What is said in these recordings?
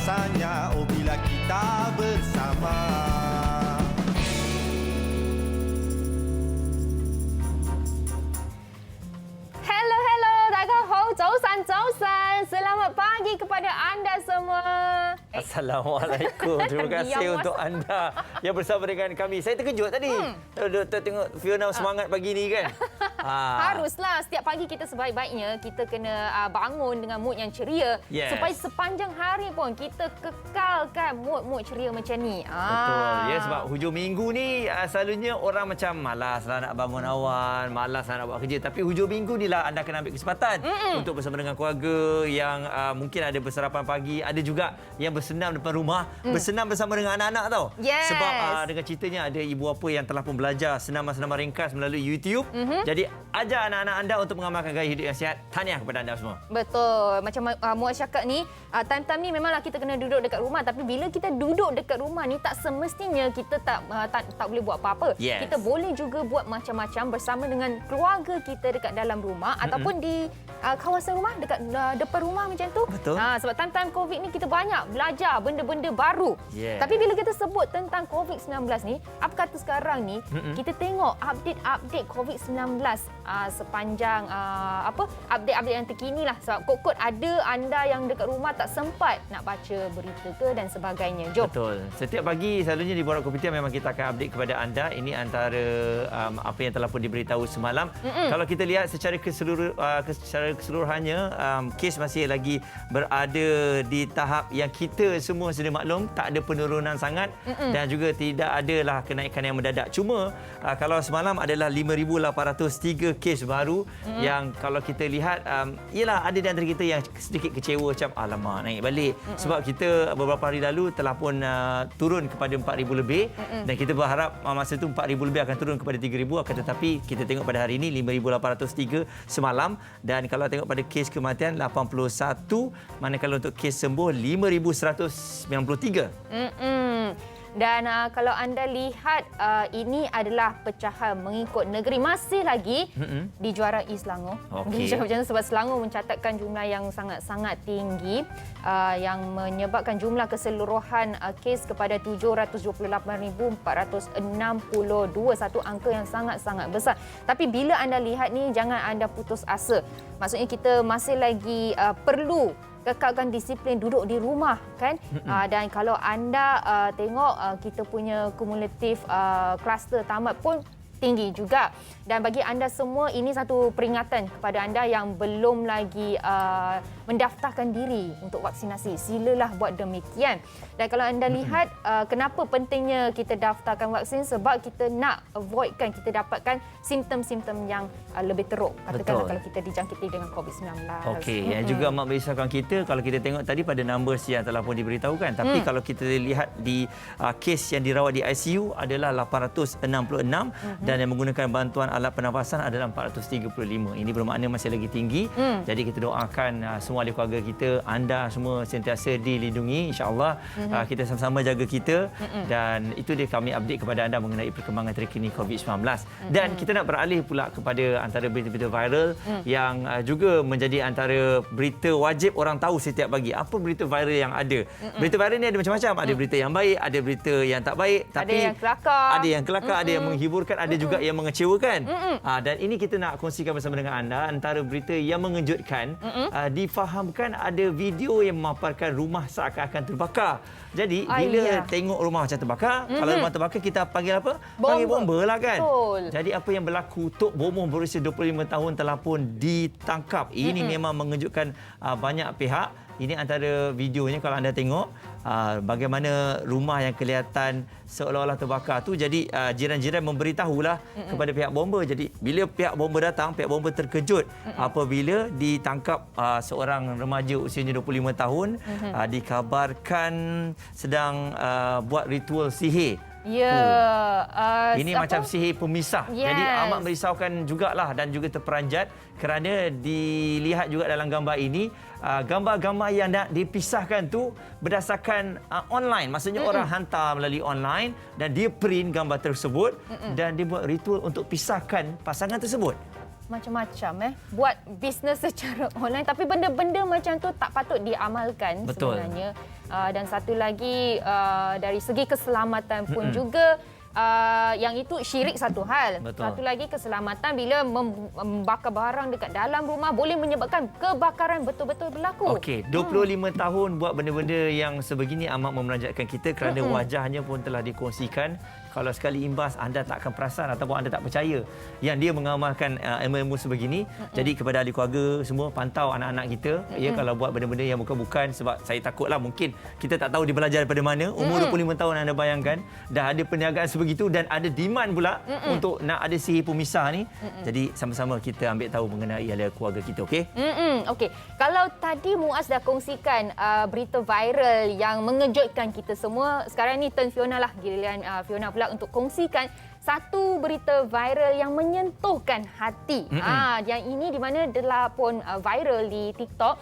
rasanya oh bila kita bersama. Selamat pagi kepada anda semua. Assalamualaikum. Terima kasih untuk anda yang bersama dengan kami. Saya terkejut tadi. Doktor tengok Fiona semangat pagi ni kan. Haruslah setiap pagi kita sebaik-baiknya kita kena bangun dengan mood yang ceria. Yes. Supaya sepanjang hari pun kita kekalkan mood ceria macam ni. Betul. Ya, sebab hujung minggu ni selalunya orang macam malaslah nak bangun awal, malaslah nak buat kerja. Tapi hujung minggu ni lah anda kena ambil kesempatan untuk bersama dengan keluarga yang mungkin ada bersarapan pagi, ada juga yang bersenam depan rumah, bersenam bersama dengan anak-anak tau. Yes. Sebab dengan ceritanya ada ibu bapa yang telah pun belajar senaman-senaman ringkas melalui YouTube. Jadi ajar anak-anak anda untuk mengamalkan gaya hidup yang sihat. Tahniah kepada anda semua. Betul. Macam Muaz cakap ni, time-time ni memanglah kita kena duduk dekat rumah, tapi bila kita duduk dekat rumah ni tak semestinya kita tak boleh buat apa-apa. Yes. Kita boleh juga buat macam-macam bersama dengan keluarga kita dekat dalam rumah ataupun di kawasan rumah, dekat depan rumah macam tu. Betul. Sebab time-time COVID ni kita banyak belajar benda-benda baru. Yeah. Tapi bila kita sebut tentang COVID-19 ni, apa kata sekarang ni, kita tengok update COVID-19 sepanjang update yang terkini lah. Sebab kot-kot ada anda yang dekat rumah tak sempat nak baca berita ke dan sebagainya. Jom. Betul. Setiap pagi selalunya di Borak Kopitiam memang kita akan update kepada anda. Ini antara apa yang telah pun diberitahu semalam. Kalau kita lihat secara keseluruhannya, kes masih lagi berada di tahap yang kita semua sedia maklum, tak ada penurunan sangat dan juga tidak adalah kenaikan yang mendadak. Cuma kalau semalam adalah 5,803 kes baru yang kalau kita lihat, ialah ada di antara kita yang sedikit kecewa macam alamak naik balik. Sebab kita beberapa hari lalu telah pun turun kepada 4,000 lebih dan kita berharap masa itu 4,000 lebih akan turun kepada 3,000, akan tetapi kita tengok pada hari ini 5,803 semalam dan kalau tengok pada kes kematian 81, manakala untuk kes sembuh 5,193. Dan kalau anda lihat, ini adalah pecahan mengikut negeri. Masih lagi dijuarai Selangor. Okey. Macam tu sebab Selangor mencatatkan jumlah yang sangat-sangat tinggi yang menyebabkan jumlah keseluruhan kes kepada 728,462. Satu angka yang sangat-sangat besar. Tapi bila anda lihat ni, jangan anda putus asa. Maksudnya kita masih lagi perlu kekalkan disiplin duduk di rumah kan. Dan kalau anda tengok kita punya kumulatif kluster tamat pun tinggi juga. Dan bagi anda semua, ini satu peringatan kepada anda yang belum lagi mendaftarkan diri untuk vaksinasi. Silalah buat demikian. Dan kalau anda lihat kenapa pentingnya kita daftarkan vaksin, sebab kita nak avoidkan kita dapatkan simptom-simptom yang lebih teruk. Katakanlah kalau kita dijangkiti dengan COVID-19. Okey, yang juga amat merisaukan kita kalau kita tengok tadi pada numbers yang telah pun diberitahukan. Tapi kalau kita lihat di kes yang dirawat di ICU adalah 866 dan yang menggunakan bantuan alat pernafasan adalah 435. Ini bermakna masih lagi tinggi. Jadi kita doakan semua ahli keluarga kita, anda semua sentiasa dilindungi insya-Allah. Kita sama-sama jaga kita dan itu dia kami update kepada anda mengenai perkembangan terkini COVID-19. Dan kita nak beralih pula kepada antara berita-berita viral yang juga menjadi antara berita wajib orang tahu setiap pagi. Apa berita viral yang ada? Berita viral ni ada macam-macam. Ada berita yang baik, ada berita yang tak baik, tapi ada yang kelakar, ada yang menghiburkan, ada juga yang mengecewakan. Dan ini kita nak kongsikan bersama dengan anda antara berita yang mengejutkan. Difahamkan ada video yang memaparkan rumah seakan-akan terbakar. Jadi bila tengok rumah macam terbakar, kalau rumah terbakar kita panggil apa? Panggil bomba lah kan. Betul. Jadi apa yang berlaku, Tok Bomoh berusia 25 tahun telah pun ditangkap. Ini memang mengejutkan banyak pihak. Ini antara videonya kalau anda tengok bagaimana rumah yang kelihatan seolah-olah terbakar tu. Jadi jiran-jiran memberitahulah kepada pihak bomba. Jadi bila pihak bomba datang, pihak bomba terkejut apabila ditangkap seorang remaja usianya 25 tahun dikabarkan sedang buat ritual sihir. Ini macam sihir pemisah. Jadi amat merisaukan jugalah dan juga terperanjat kerana dilihat juga dalam gambar ini gambar-gambar yang nak dipisahkan tu berdasarkan online. Maksudnya orang hantar melalui online dan dia print gambar tersebut dan dia buat ritual untuk pisahkan pasangan tersebut. macam-macam buat bisnes secara online, tapi benda-benda macam tu tak patut diamalkan. Betul. Sebenarnya. Dan satu lagi dari segi keselamatan pun juga yang itu syirik satu hal. Betul. Satu lagi keselamatan bila membakar barang dekat dalam rumah boleh menyebabkan kebakaran betul-betul berlaku. Okey, 25 tahun buat benda-benda yang sebegini amat memeranjatkan kita kerana wajahnya pun telah dikongsikan. Kalau sekali imbas anda tak akan perasan ataupun anda tak percaya yang dia mengamalkan ilmu-ilmu sebegini. Jadi kepada ahli keluarga semua pantau anak-anak kita ya kalau buat benda-benda yang bukan-bukan, sebab saya takutlah mungkin kita tak tahu dia belajar daripada mana. Umur 25 tahun anda bayangkan dah ada perniagaan sebegitu dan ada demand pula untuk nak ada sihir pemisah ni. Jadi sama-sama kita ambil tahu mengenai ahli keluarga kita, okey? Okey. Kalau tadi Muaz dah kongsikan berita viral yang mengejutkan kita semua, sekarang ni turn Fiona lah, giliran Fiona pula untuk kongsikan satu berita viral yang menyentuhkan hati. Yang ini di mana telah pun viral di TikTok.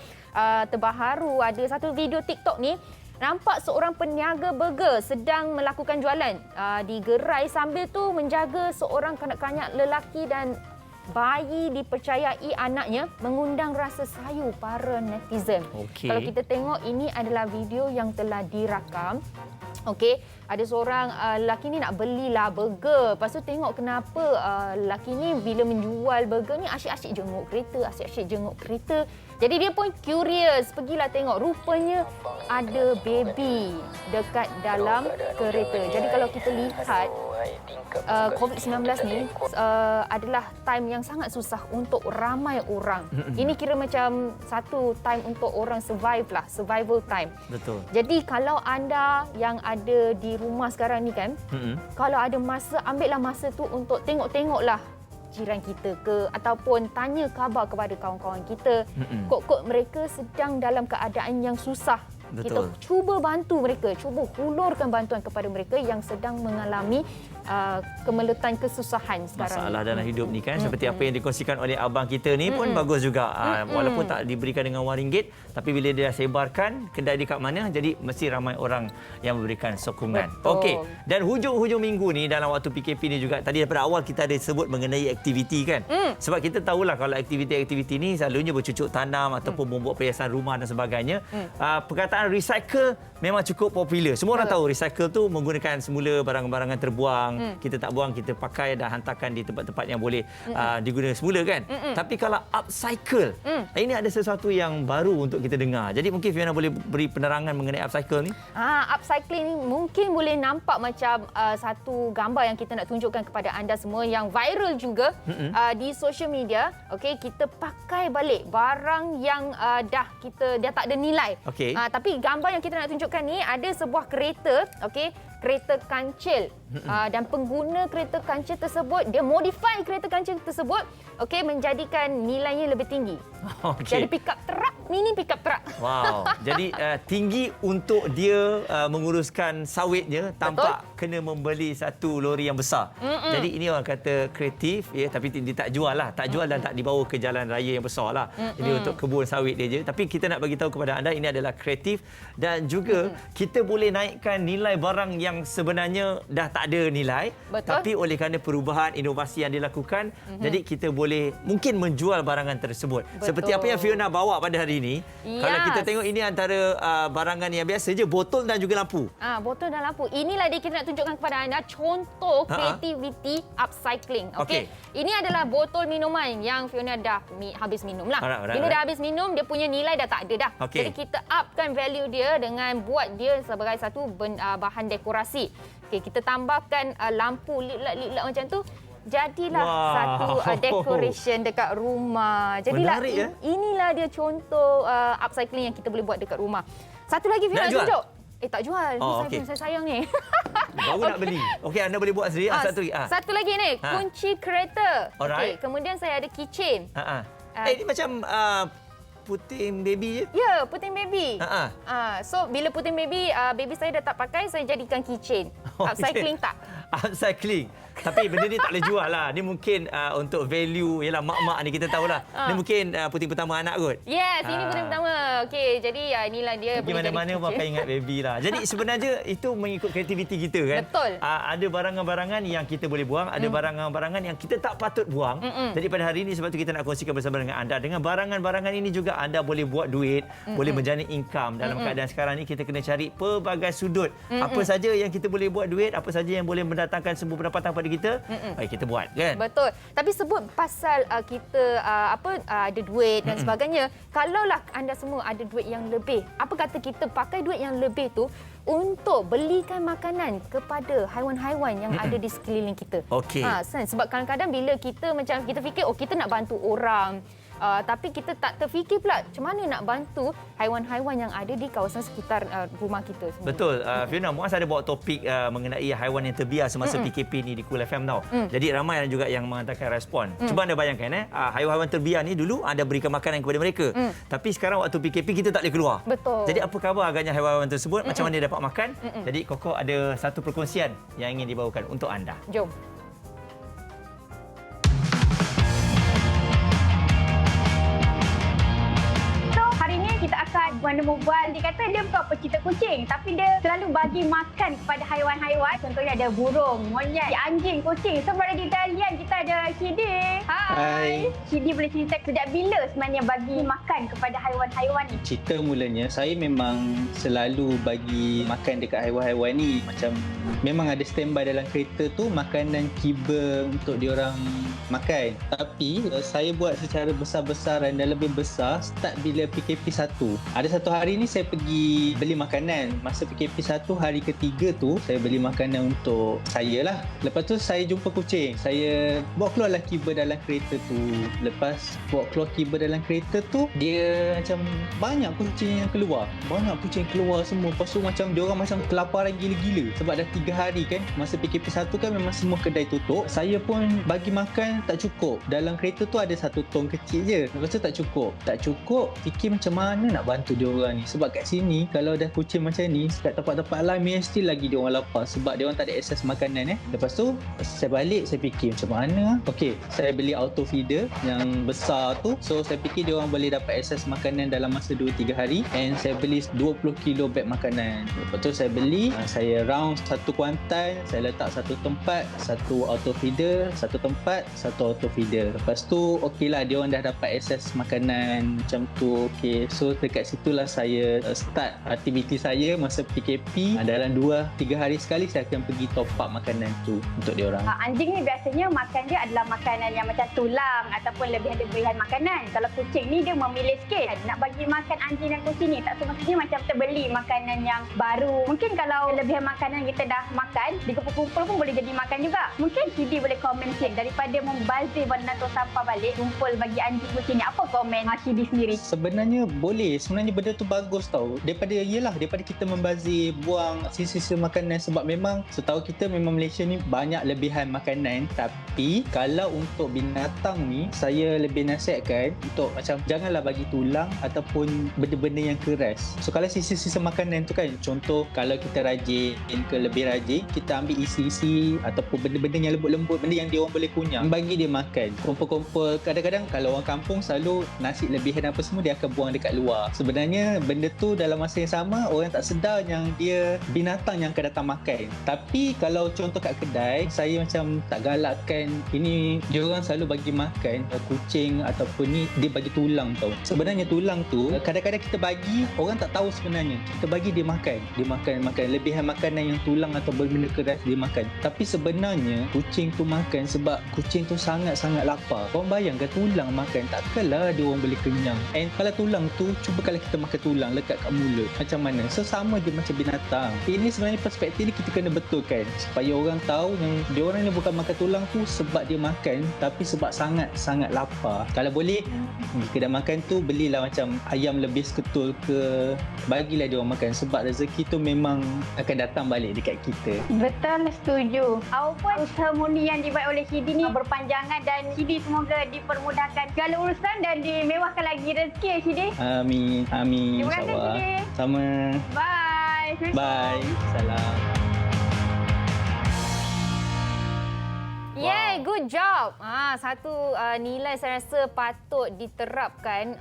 Terbaru ada satu video TikTok ni, nampak seorang peniaga burger sedang melakukan jualan di gerai sambil tu menjaga seorang kanak-kanak lelaki dan bayi dipercayai anaknya, mengundang rasa sayu para netizen. Okey. Kalau kita tengok, ini adalah video yang telah dirakam. Okey, ada seorang lelaki ni nak belilah burger. Lepas tu tengok kenapa lelaki ni bila menjual burger ni asyik-asyik jenguk kereta, asyik-asyik jenguk kereta. Jadi dia pun curious, pergilah tengok. Rupanya ada baby dekat dalam kereta. Jadi kalau kita lihat COVID-19 ni adalah time yang sangat susah untuk ramai orang. Ini kira macam satu time untuk orang survive lah, survival time. Betul. Jadi kalau anda yang ada di rumah sekarang ni kan, kalau ada masa, ambillah masa tu untuk tengok-tengoklah jiran kita ke, ataupun tanya khabar kepada kawan-kawan kita. Kok-kok mereka sedang dalam keadaan yang susah. Betul. Kita cuba bantu mereka, cuba hulurkan bantuan kepada mereka yang sedang mengalami kemelutan kesusahan sekarang. Masalah dalam hidup ni kan, seperti apa yang dikongsikan oleh abang kita ni pun bagus juga. Walaupun tak diberikan dengan RM1, tapi bila dia sebarkan kedai di kat mana, jadi mesti ramai orang yang memberikan sokongan. Okey. Dan hujung-hujung minggu ni dalam waktu PKP ni juga, tadi daripada awal kita ada sebut mengenai aktiviti kan. Sebab kita tahulah kalau aktiviti-aktiviti ni selalunya bercucuk tanam ataupun membuat perhiasan rumah dan sebagainya. Perkataan recycle memang cukup popular. Semua orang tahu recycle tu menggunakan semula barang-barangan terbuang, kita tak buang, kita pakai dan hantarkan di tempat-tempat yang boleh digunakan semula kan. Tapi kalau upcycle, ini ada sesuatu yang baru untuk kita dengar. Jadi mungkin Fiona boleh beri penerangan mengenai upcycle ni? Upcycling ni mungkin boleh nampak macam satu gambar yang kita nak tunjukkan kepada anda semua yang viral juga di social media. Okey, kita pakai balik barang yang dah tak ada nilai. Okey. Tapi gambar yang kita nak tunjukkan ni ada sebuah kereta, okey, kereta kancil. Dan pengguna kereta kancil tersebut, dia modify kereta kancil tersebut, okey, menjadikan nilainya lebih tinggi. Okay. Jadi pickup truck, mini pickup truck. Wow. Jadi tinggi untuk dia menguruskan sawitnya tanpa kena membeli satu lori yang besar. Jadi ini orang kata kreatif ya, tapi dia tak jual lah, tak jual dan tak dibawa ke jalan raya yang besar lah. Ini untuk kebun sawit dia je. Tapi kita nak bagi tahu kepada anda ini adalah kreatif dan juga kita boleh naikkan nilai barang yang sebenarnya dah tak ada nilai. Betul. Tapi oleh kerana perubahan inovasi yang dilakukan, jadi kita boleh mungkin menjual barangan tersebut. Betul. Seperti apa yang Fiona bawa pada hari ini. Kalau kita tengok ini antara barangan yang biasa je, botol dan juga lampu. Botol dan lampu. Inilah dia kita nak tunjukkan kepada anda contoh creativity upcycling. Okey. Ini adalah botol minuman yang Fiona dah habis minum lah. Bila dah habis minum, dia punya nilai dah tak ada dah. Jadi kita upkan value dia dengan buat dia sebagai satu bahan dekorasi. Okey, kita tambahkan lampu lit-lit macam tu. Jadilah satu decoration dekat rumah. Jadilah inilah dia contoh upcycling yang kita boleh buat dekat rumah. Satu lagi Fiona tunjuk. Tak jual. Saya sayang ni. Baru nak beli. Okey, anda boleh buat sendiri. Satu lagi. Satu lagi ni, kunci kereta. Alright. Kemudian saya ada keychain. Ini macam puting baby je? Ya, puting baby. So, bila puting baby, baby saya dah tak pakai, saya jadikan keychain. Upcycling tak? upcycling. Tapi benda ni tak boleh jual lah. Ni mungkin untuk value, yalah mak-mak ni kita tahulah. Ni mungkin puting pertama anak kot. Yes, ini puting pertama. Okey, jadi inilah dia. Pergi mana-mana pun akan ingat baby lah. Jadi sebenarnya itu mengikut kreativiti kita kan. Betul. Ada barangan-barangan yang kita boleh buang, ada barangan-barangan yang kita tak patut buang. Jadi pada hari ini sebab tu kita nak kongsikan bersama dengan anda. Dengan barangan-barangan ini juga anda boleh buat duit, boleh menjana income. Dalam keadaan sekarang ni kita kena cari pelbagai sudut. Apa saja yang kita boleh buat duit, apa saja yang boleh mendatangkan sebuah pendapatan pada kita, baik kita buat kan. Betul. Tapi sebut pasal kita ada duit dan sebagainya. Kalaulah anda semua ada duit yang lebih, apa kata kita pakai duit yang lebih tu untuk belikan makanan kepada haiwan-haiwan yang ada di sekeliling kita. Okey. Sebab kadang-kadang bila kita macam kita fikir kita nak bantu orang, tapi kita tak terfikir pula macam mana nak bantu haiwan-haiwan yang ada di kawasan sekitar rumah kita semua. Betul. Fiona, Muaz ada bawa topik mengenai haiwan yang terbiar semasa PKP ni di Cool FM tau. Jadi ramai juga yang menghantarkan respon. Cuba anda bayangkan haiwan-haiwan terbiar ni dulu anda berikan makanan kepada mereka. Tapi sekarang waktu PKP kita tak boleh keluar. Betul. Jadi apa khabar agaknya haiwan-haiwan tersebut? Macam mana dia dapat makan? Jadi Koko ada satu perkongsian yang ingin dibawakan untuk anda. Jom. Kita akan berbual. Dia kata dia bukan pecinta kucing, tapi dia selalu bagi makan kepada haiwan-haiwan. Contohnya ada burung, monyet, anjing, kucing. So berada di talian kita ada Shidi. Hai. Shidi boleh cerita sejak bila sebenarnya bagi makan kepada haiwan-haiwan ni? Cerita mulanya saya memang selalu bagi makan dekat haiwan-haiwan ni. Macam memang ada standby dalam kereta tu makanan kiba untuk diorang makan. Tapi saya buat secara besar-besaran dan lebih besar start bila PKP 1. Ada satu hari ni saya pergi beli makanan. Masa PKP 1 hari ketiga tu saya beli makanan untuk saya lah. Lepas tu saya jumpa kucing. Saya bawa keluarlah kiba dalam kereta tu. Lepas bawa keluar kiba dalam kereta tu, dia macam banyak kucing yang keluar. Banyak kucing keluar semua. Lepas tu macam diorang macam kelaparan gila-gila. Sebab dah 3 hari kan. Masa PKP 1 kan memang semua kedai tutup. Saya pun bagi makan tak cukup. Dalam kereta tu ada satu tong kecil je. Lepas tu tak cukup. Tak cukup. Fikir macam mana nak bantu diorang ni. Sebab kat sini kalau dah kucing macam ni, kat tempat-tempat lain mesti lagi diorang lapar. Sebab diorang tak ada akses makanan. Lepas tu saya balik, saya fikir macam mana. Okey, saya beli auto feeder yang besar tu. So saya fikir diorang boleh dapat akses makanan dalam masa 2-3 hari. And saya beli 20 kilo beg makanan. Lepas tu saya beli, saya round satu kuantan, saya letak satu tempat, satu auto feeder, satu tempat, satu auto feeder. Lepas tu okeylah diorang dah dapat akses makanan macam tu. Okey, so dekat situlah saya start aktiviti saya masa PKP. Dalam 2-3 hari sekali saya akan pergi top up makanan tu untuk diorang. Anjing ni biasanya makan dia adalah makanan yang macam tulang ataupun lebihan-lebihan makanan. Kalau kucing ni dia memilih sikit. Nak bagi makan anjing dan kucing ni tak semestinya macam kita beli makanan yang baru. Mungkin kalau lebihan makanan kita dah makan, dikumpul-kumpul pun boleh jadi makan juga. Mungkin Shidi boleh komen sikit daripada membazir benda tu sampah balik, kumpul bagi anjing kucing ni. Apa komen Shidi sendiri? Sebenarnya boleh. Sebenarnya benda tu bagus tau. Daripada kita membazir buang sisa-sisa makanan. Sebab memang setahu kita memang Malaysia ni banyak lebihan makanan. Tapi kalau untuk binatang ni, saya lebih nasihatkan untuk macam janganlah bagi tulang ataupun benda-benda yang keras. So kalau sisa-sisa makanan tu kan, contoh kalau kita rajin ke lebih rajin, kita ambil isi-isi ataupun benda-benda yang lembut-lembut, benda yang dia orang boleh kunyah, bagi dia makan. Kumpul-kumpul. Kadang-kadang kalau orang kampung selalu nasi lebihan apa semua dia akan buang dekat luar. Sebenarnya benda tu dalam masa yang sama orang tak sedar yang dia binatang yang akan datang makan. Tapi kalau contoh kat kedai, saya macam tak galakkan. Ini dia orang selalu bagi makan kucing ataupun ni dia bagi tulang tau. Sebenarnya tulang tu kadang-kadang kita bagi orang tak tahu sebenarnya. Kita bagi dia makan. Dia makan lebihan makanan yang tulang atau benda keras dia makan. Tapi sebenarnya kucing tu makan sebab kucing tu sangat-sangat lapar. Korang bayangkan tulang makan, takkanlah dia orang boleh kenyang. And kalau tulang tu, cuba kalau kita makan tulang lekat kat mulut, macam mana? So sama je macam binatang. Ini sebenarnya perspektif ni kita kena betulkan supaya orang tahu yang dia orang ni bukan makan tulang tu sebab dia makan, tapi sebab sangat-sangat lapar. Kalau boleh di kedai makan tu belilah macam ayam lebih seketul ke, bagilah dia orang makan sebab rezeki tu memang akan datang balik dekat kita. Betul, setuju. Apapun usaha mulia yang dibuat oleh Shidi ni berpanjangan dan Shidi semoga dipermudahkan segala urusan dan dimewahkan lagi rezeki ya Shidi. Amin. Amin. Terima kasih Shidi. Sama. Bye. Bye. Salam. Okey, good job. Satu nilai saya rasa patut diterapkan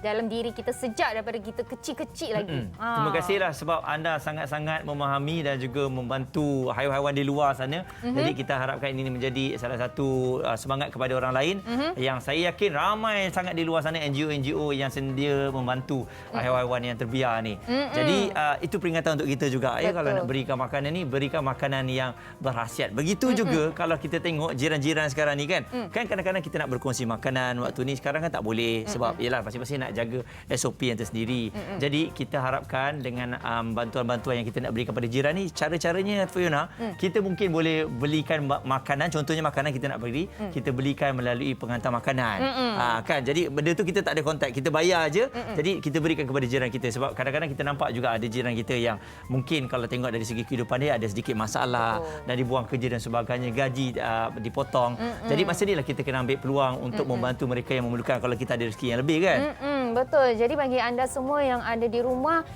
dalam diri kita sejak daripada kita kecil-kecil lagi. Terima kasihlah sebab anda sangat-sangat memahami dan juga membantu haiwan-haiwan di luar sana. Jadi kita harapkan ini menjadi salah satu semangat kepada orang lain yang saya yakin ramai sangat di luar sana NGO-NGO yang sedia membantu haiwan-haiwan yang terbiar ni. Jadi itu peringatan untuk kita juga ya, kalau nak berikan makanan ni, berikan makanan yang berkhasiat. Begitu juga kalau kita tengok jiran-jiran sekarang ni kan. Kan kadang-kadang kita nak berkongsi makanan waktu ni, sekarang kan tak boleh sebab yalah masing-masing nak jaga SOP yang tersendiri. Jadi kita harapkan dengan bantuan-bantuan yang kita nak berikan kepada jiran ni, cara-caranya Fiona, kita mungkin boleh belikan makanan, contohnya makanan kita nak beri, kita belikan melalui penghantar makanan. Kan, jadi benda tu kita tak ada kontak, kita bayar aja. Jadi kita berikan kepada jiran kita sebab kadang-kadang kita nampak juga ada jiran kita yang mungkin kalau tengok dari segi kehidupan dia ada sedikit masalah dan dibuang kerja dan sebagainya, gaji dipotong. Jadi masa inilah kita kena ambil peluang untuk membantu mereka yang memerlukan kalau kita ada rezeki yang lebih kan. Betul. Jadi bagi anda semua yang ada di rumah,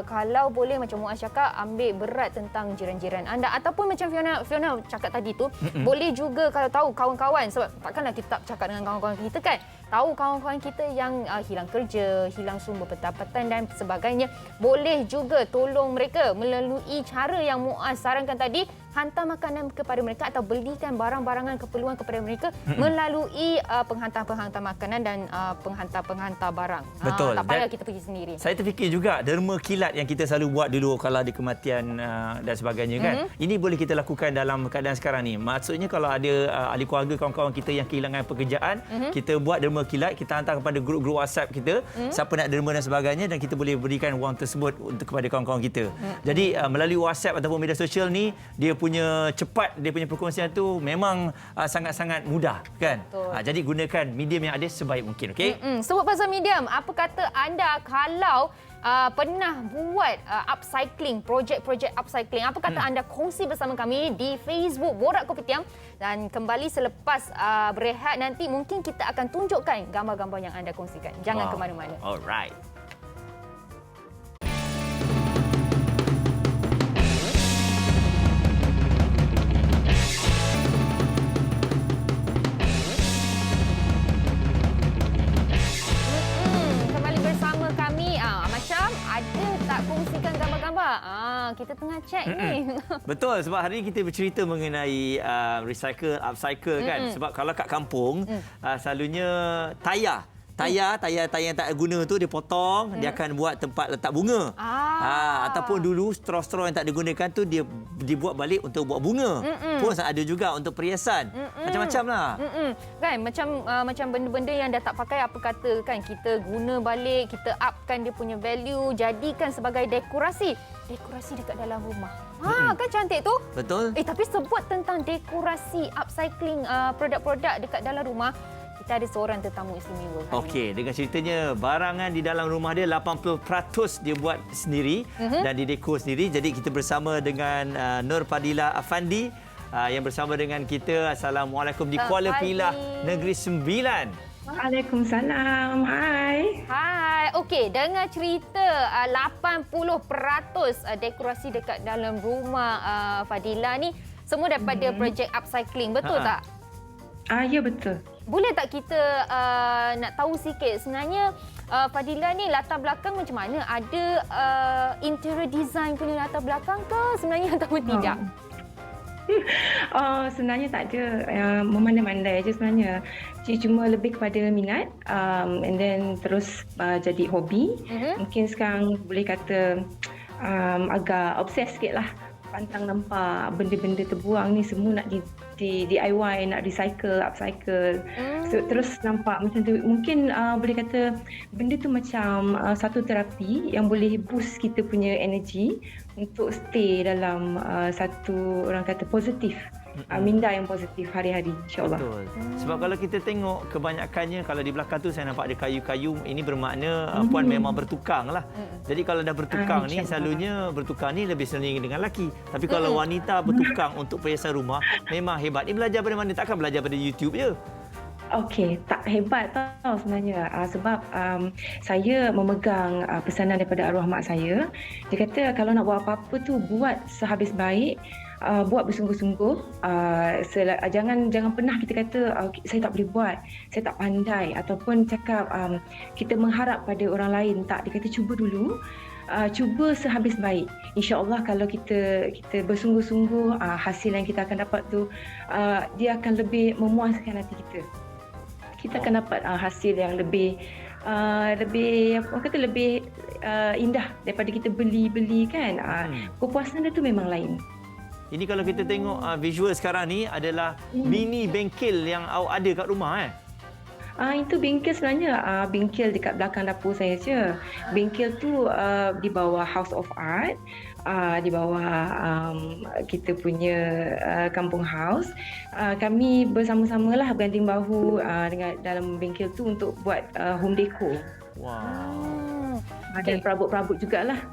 kalau boleh macam Muaz cakap, ambil berat tentang jiran-jiran anda ataupun macam Fiona cakap tadi tu, boleh juga kalau tahu kawan-kawan, sebab takkanlah kita tak cakap dengan kawan-kawan kita kan. Tahu kawan-kawan kita yang hilang kerja, hilang sumber pendapatan dan sebagainya, boleh juga tolong mereka melalui cara yang Muaz sarankan tadi, hantar makanan kepada mereka atau belikan barang-barangan keperluan kepada mereka melalui penghantar-penghantar makanan dan penghantar-penghantar barang. Betul. Tak payah kita pergi sendiri. Saya terfikir juga derma kilat yang kita selalu buat dulu kalau ada kematian dan sebagainya kan. Ini boleh kita lakukan dalam keadaan sekarang ni. Maksudnya kalau ada ahli keluarga, kawan-kawan kita yang kehilangan pekerjaan, kita buat derma kilat, kita hantar kepada grup-grup WhatsApp kita, siapa nak derma dan sebagainya, dan kita boleh berikan wang tersebut untuk kepada kawan-kawan kita. Jadi melalui WhatsApp ataupun media sosial ni, dia punya cepat, dia punya perkongsian tu memang sangat-sangat mudah kan. Jadi gunakan medium yang ada sebaik mungkin, okey? Sebut pasal medium, apa kata anda kalau pernah buat upcycling, projek-projek upcycling, apa kata anda kongsi bersama kami di Facebook Borak Kopitiam, dan kembali selepas berehat nanti mungkin kita akan tunjukkan gambar-gambar yang anda kongsikan. Jangan ke mana-mana. Alright. Kita tengah cek ni. Betul, sebab hari ini kita bercerita mengenai recycle, upcycle kan. Sebab kalau kat kampung, selalunya tayar yang tak guna tu dia potong, dia akan buat tempat letak bunga. Ataupun dulu straw-straw yang tak digunakan tu dia dibuat balik untuk buat bunga. Pun ada juga untuk perhiasan. Macam-macam lah. Kan macam benda-benda yang dah tak pakai, apa kata kan, kita guna balik, kita upkan dia punya value, jadikan sebagai dekorasi dekat dalam rumah. Kan cantik tu? Betul. Tapi sebut tentang dekorasi upcycling produk-produk dekat dalam rumah, kita ada seorang tetamu istimewa. Okey, dengan ceritanya barangan di dalam rumah dia 80% dia buat sendiri dan didekor sendiri. Jadi kita bersama dengan Nur Fadila Afandi yang bersama dengan kita. Assalamualaikum di Kuala Pilah, Negeri Sembilan. Waalaikumsalam. Hai. Okey, dengar cerita 80% dekorasi dekat dalam rumah Fadila ni semua daripada projek upcycling, betul tak? Ya, betul. Boleh tak kita nak tahu sikit sebenarnya Fadila ni latar belakang macam mana? Ada interior design punya latar belakang ke sebenarnya ataupun tidak? Sebenarnya tak ada, memandai-mandai aja sebenarnya. Cuma lebih kepada minat, and then terus jadi hobi. Mungkin sekarang boleh kata agak obses sikit lah. Pantang nampak benda-benda terbuang ni semua nak DIY, nak recycle, upcycle. So, terus nampak macam tu. Mungkin boleh kata benda tu macam satu terapi yang boleh boost kita punya energy untuk stay dalam satu, orang kata, positif. Minda yang positif hari-hari, insyaAllah. Betul. Sebab kalau kita tengok kebanyakannya, kalau di belakang tu saya nampak ada kayu-kayu, ini bermakna puan memang bertukang lah. Jadi kalau dah bertukang ni, selalunya bertukang ni lebih sering dengan lelaki. Tapi kalau wanita bertukang untuk perhiasan rumah, memang hebat. Ini belajar pada mana? Takkan belajar pada YouTube je. Okey, tak hebat tau sebenarnya. Sebab saya memegang pesanan daripada arwah mak saya. Dia kata kalau nak buat apa-apa tu buat sehabis baik. buat bersungguh-sungguh. Jangan pernah kita kata saya tak boleh buat, saya tak pandai, ataupun cakap kita mengharap pada orang lain. Tak, dia kata cuba dulu. Cuba sehabis baik. InsyaAllah kalau kita bersungguh-sungguh, hasil yang kita akan dapat tu dia akan lebih memuaskan hati kita. Kita akan dapat hasil yang lebih indah daripada kita beli kan. Kepuasan dia tu memang lain. Ini kalau kita tengok visual sekarang ni adalah mini bengkel yang awak ada kat rumah Itu bengkel sebenarnya. Bengkel dekat belakang dapur saya je. Bengkel tu di bawah House of Art, di bawah kita punya kampung house. Kami bersama-samalah berganding bahu dengan dalam bengkel tu untuk buat home decor. Wow. Dan perabot-perabot jugalah.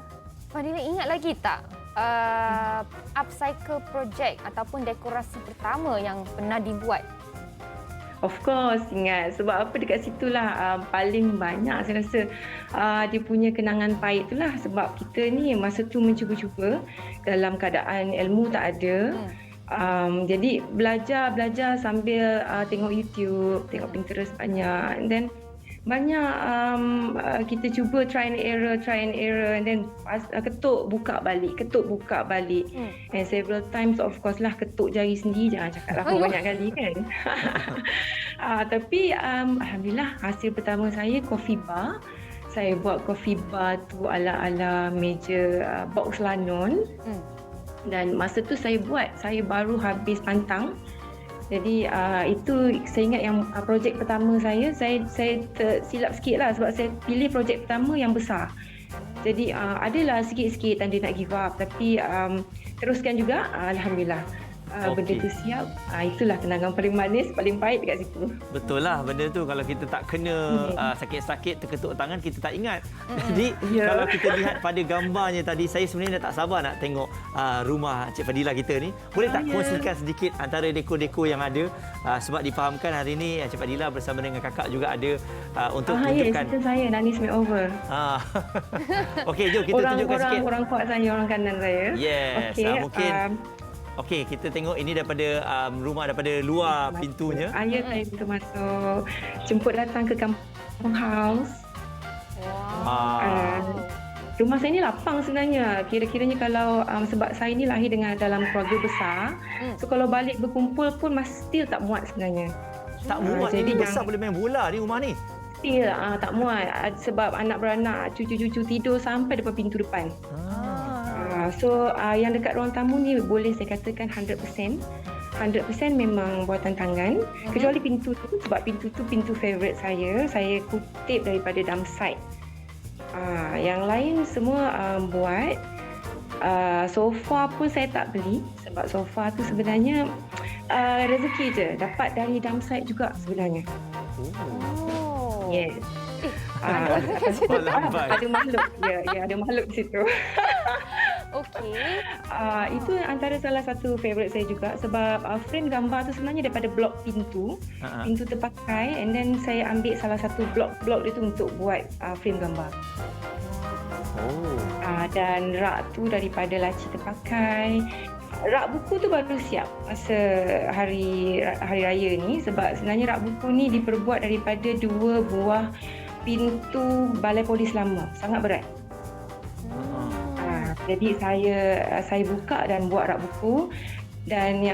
Fadila ingat lagi tak upcycle project ataupun dekorasi pertama yang pernah dibuat? Of course, ingat. Sebab apa, dekat situlah paling banyak saya rasa dia punya kenangan pahit itulah. Sebab kita ni masa tu mencuba-cuba dalam keadaan ilmu tak ada. Jadi belajar sambil tengok YouTube, tengok Pinterest banyak. And then banyak kita cuba try and error, and then ketuk buka balik. And several times of course lah ketuk jari sendiri, jangan cakap lah banyak kali kan. Tapi alhamdulillah hasil pertama saya coffee bar. Saya buat coffee bar tu ala-ala meja box lanon. Dan masa tu saya baru habis pantang. Jadi itu saya ingat yang projek pertama saya tersilap sikit lah sebab saya pilih projek pertama yang besar. Jadi adalah sikit-sikit tanda nak give up, tapi teruskan juga, alhamdulillah. Benda tu siap. Itulah kenangan paling manis, paling pahit dekat situ. Betul lah benda tu. Kalau kita tak kena sakit-sakit, terketuk tangan, kita tak ingat. Jadi kalau kita lihat pada gambarnya tadi, saya sebenarnya dah tak sabar nak tengok rumah Cik Fadila kita ni. Boleh tak kongsikan sedikit antara dekor-dekor yang ada? Sebab difahamkan hari ini Cik Fadila bersama dengan kakak juga ada untuk tunjukkan. Ya, saya Nanis Makeover. Okey, jom kita tunjukkan sikit. Orang kuat saya, orang kanan saya. Yes, mungkin okey, kita tengok ini daripada rumah daripada luar pintunya. Ya, saya pintu masuk. Jemput datang ke kampung house. Rumah saya ni lapang sebenarnya. Kira-kiranya kalau sebab saya ni lahir dalam keluarga besar. So kalau balik berkumpul pun still tak muat sebenarnya. Tak muat. Jadi besar boleh main bola di rumah ni. Still tak muat sebab anak beranak, cucu-cucu tidur sampai depan pintu depan. So yang dekat ruang tamu ni boleh saya katakan 100% memang buatan tangan. Kecuali pintu tu, sebab pintu tu pintu favourite saya. Saya kutip daripada dump site. Yang lain semua buat. Sofa pun saya tak beli sebab sofa tu sebenarnya rezeki je. Dapat dari dump site juga sebenarnya. Yes. Ada makhluk. Ya, ada makhluk di situ. Okey. Itu antara salah satu favourite saya juga sebab frame gambar tu sebenarnya daripada blok pintu. Pintu terpakai, and then saya ambil salah satu blok dia tu untuk buat frame gambar. Dan rak tu daripada laci terpakai. Rak buku tu baru siap masa hari raya ni sebab sebenarnya rak buku ni diperbuat daripada 2 buah pintu balai polis lama. Sangat berat. Jadi saya buka dan buat rak buku. Dan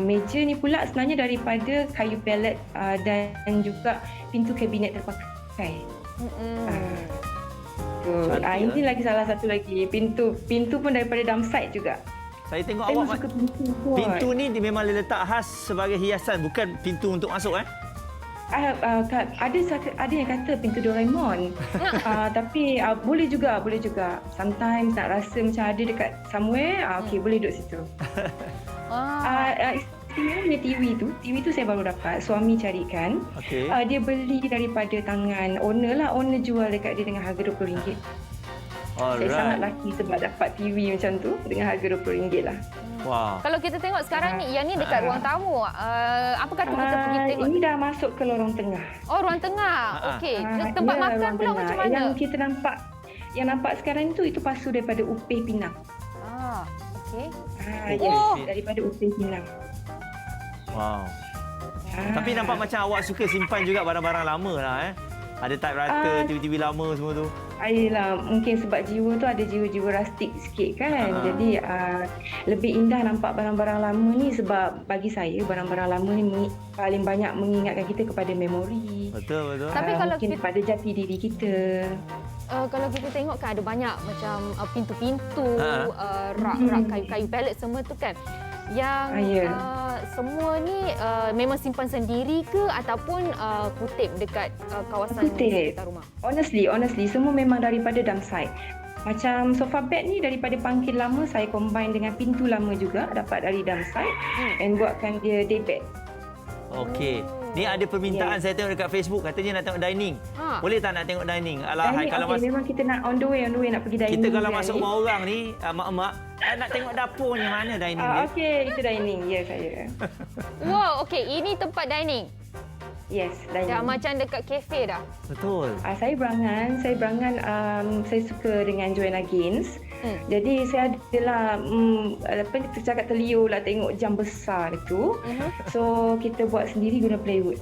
meja ni pula sebenarnya daripada kayu pallet dan juga pintu kabinet terpakai. Ini lagi salah satu lagi. Pintu pun daripada dump site juga. Saya tengok awak suka pintu ni memang letak khas sebagai hiasan, bukan pintu untuk masuk Ada yang kata pintu Doraemon. Tapi boleh juga. Sometimes nak rasa macam ada dekat somewhere, okey boleh duduk situ. Istimewanya TV tu saya baru dapat, suami carikan. Dia beli daripada tangan owner lah. Owner jual dekat dia dengan harga RM20. Saya sangat laki sebab dapat TV macam tu dengan harga RM20 lah. Wow. Kalau kita tengok sekarang ni, yang ni dekat ruang tamu. Apa kata kita pergi tengok? Ini dah masuk ke lorong tengah. Oh, ruang tengah. Okey. Tempat makan pula macam mana? Yang kita nampak sekarang itu pasu daripada Upih Pinang. Okey. Yes, daripada usin silam. Wow. Tapi nampak macam awak suka simpan juga barang-barang lama lah Ada typewriter, TV-TV lama semua tu. Ayolah, mungkin sebab jiwa tu ada jiwa-jiwa rustik sikit kan. Jadi lebih indah nampak barang-barang lama ni sebab bagi saya barang-barang lama ni paling banyak mengingatkan kita kepada memori. Betul. Tapi kalau mungkin kita, pada jati diri kita. kalau kita tengok kan ada banyak macam pintu-pintu, rak-rak kayu-kayu pallet semua tu kan. Yang semua ni memang simpan sendiri ke ataupun kutip dekat kawasan sekitar rumah? Honestly, semua memang daripada dump site. Macam sofa bed ni daripada pangkil lama, saya combine dengan pintu lama juga, dapat dari dump site and buatkan dia day bed. Okey. Ni ada permintaan saya tengok dekat Facebook, katanya nak tengok dining. Boleh tak nak tengok dining? Alahai kalau memang kita nak on the way nak pergi dining. Kita kalau masuk rumah orang ni, mak-mak, nak tengok dapurnya mana dining dia. Okey, itu dining. Ya, saya. Wow, okey. Ini tempat dining. Yes, dining. Dah macam dekat kafe dah. Betul. Saya berangan, saya suka dengan Joanna Gaines. Jadi saya adalah kita cakap terliur lah tengok jam besar itu. So kita buat sendiri guna plywood.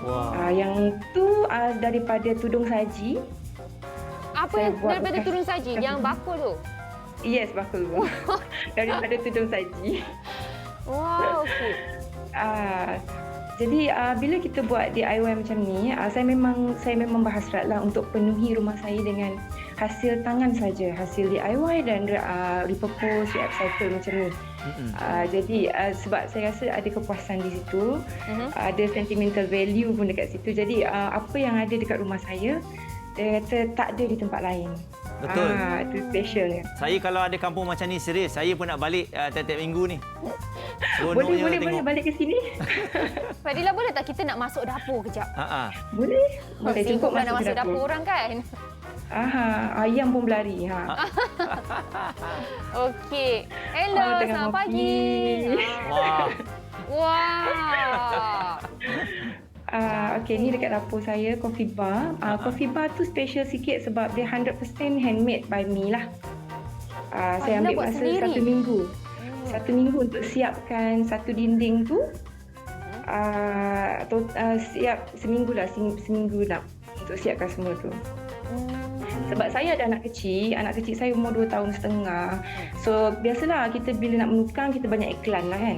Wow. Yang tu daripada tudung saji. Apa yang daripada tudung saji? Yang bakul tu? Yes, bakul tu. Daripada tudung saji. Wow, okey. Jadi bila kita buat DIY macam ni, saya memang berhasratlah untuk penuhi rumah saya dengan hasil tangan saja, hasil DIY dan repurpose, upcycle macam ni. Jadi sebab saya rasa ada kepuasan di situ, ada sentimental value pun dekat situ. Jadi apa yang ada dekat rumah saya, dia kata tak ada di tempat lain. Betul. Itu specialnya. Saya kalau ada kampung macam ni, serius, saya pun nak balik tiap-tiap minggu ni. Boleh balik ke sini. Fadila, boleh tak kita nak masuk dapur kejap? Boleh Sibuk cukup nak masuk dapur orang kan? Ayam pun berlari. Okey. Hello, selamat pagi. Wah. Okey, ni dekat dapur saya, coffee bar. Coffee bar tu special sikit sebab dia 100% handmade by me lah. Saya ambil masa sendiri. 1 minggu. 1 minggu untuk siapkan satu dinding tu. Siap seminggu lah untuk siapkan semua tu. Sebab saya ada anak kecil saya umur 2 tahun setengah. So biasalah kita bila nak menukang kita banyak iklan lah kan.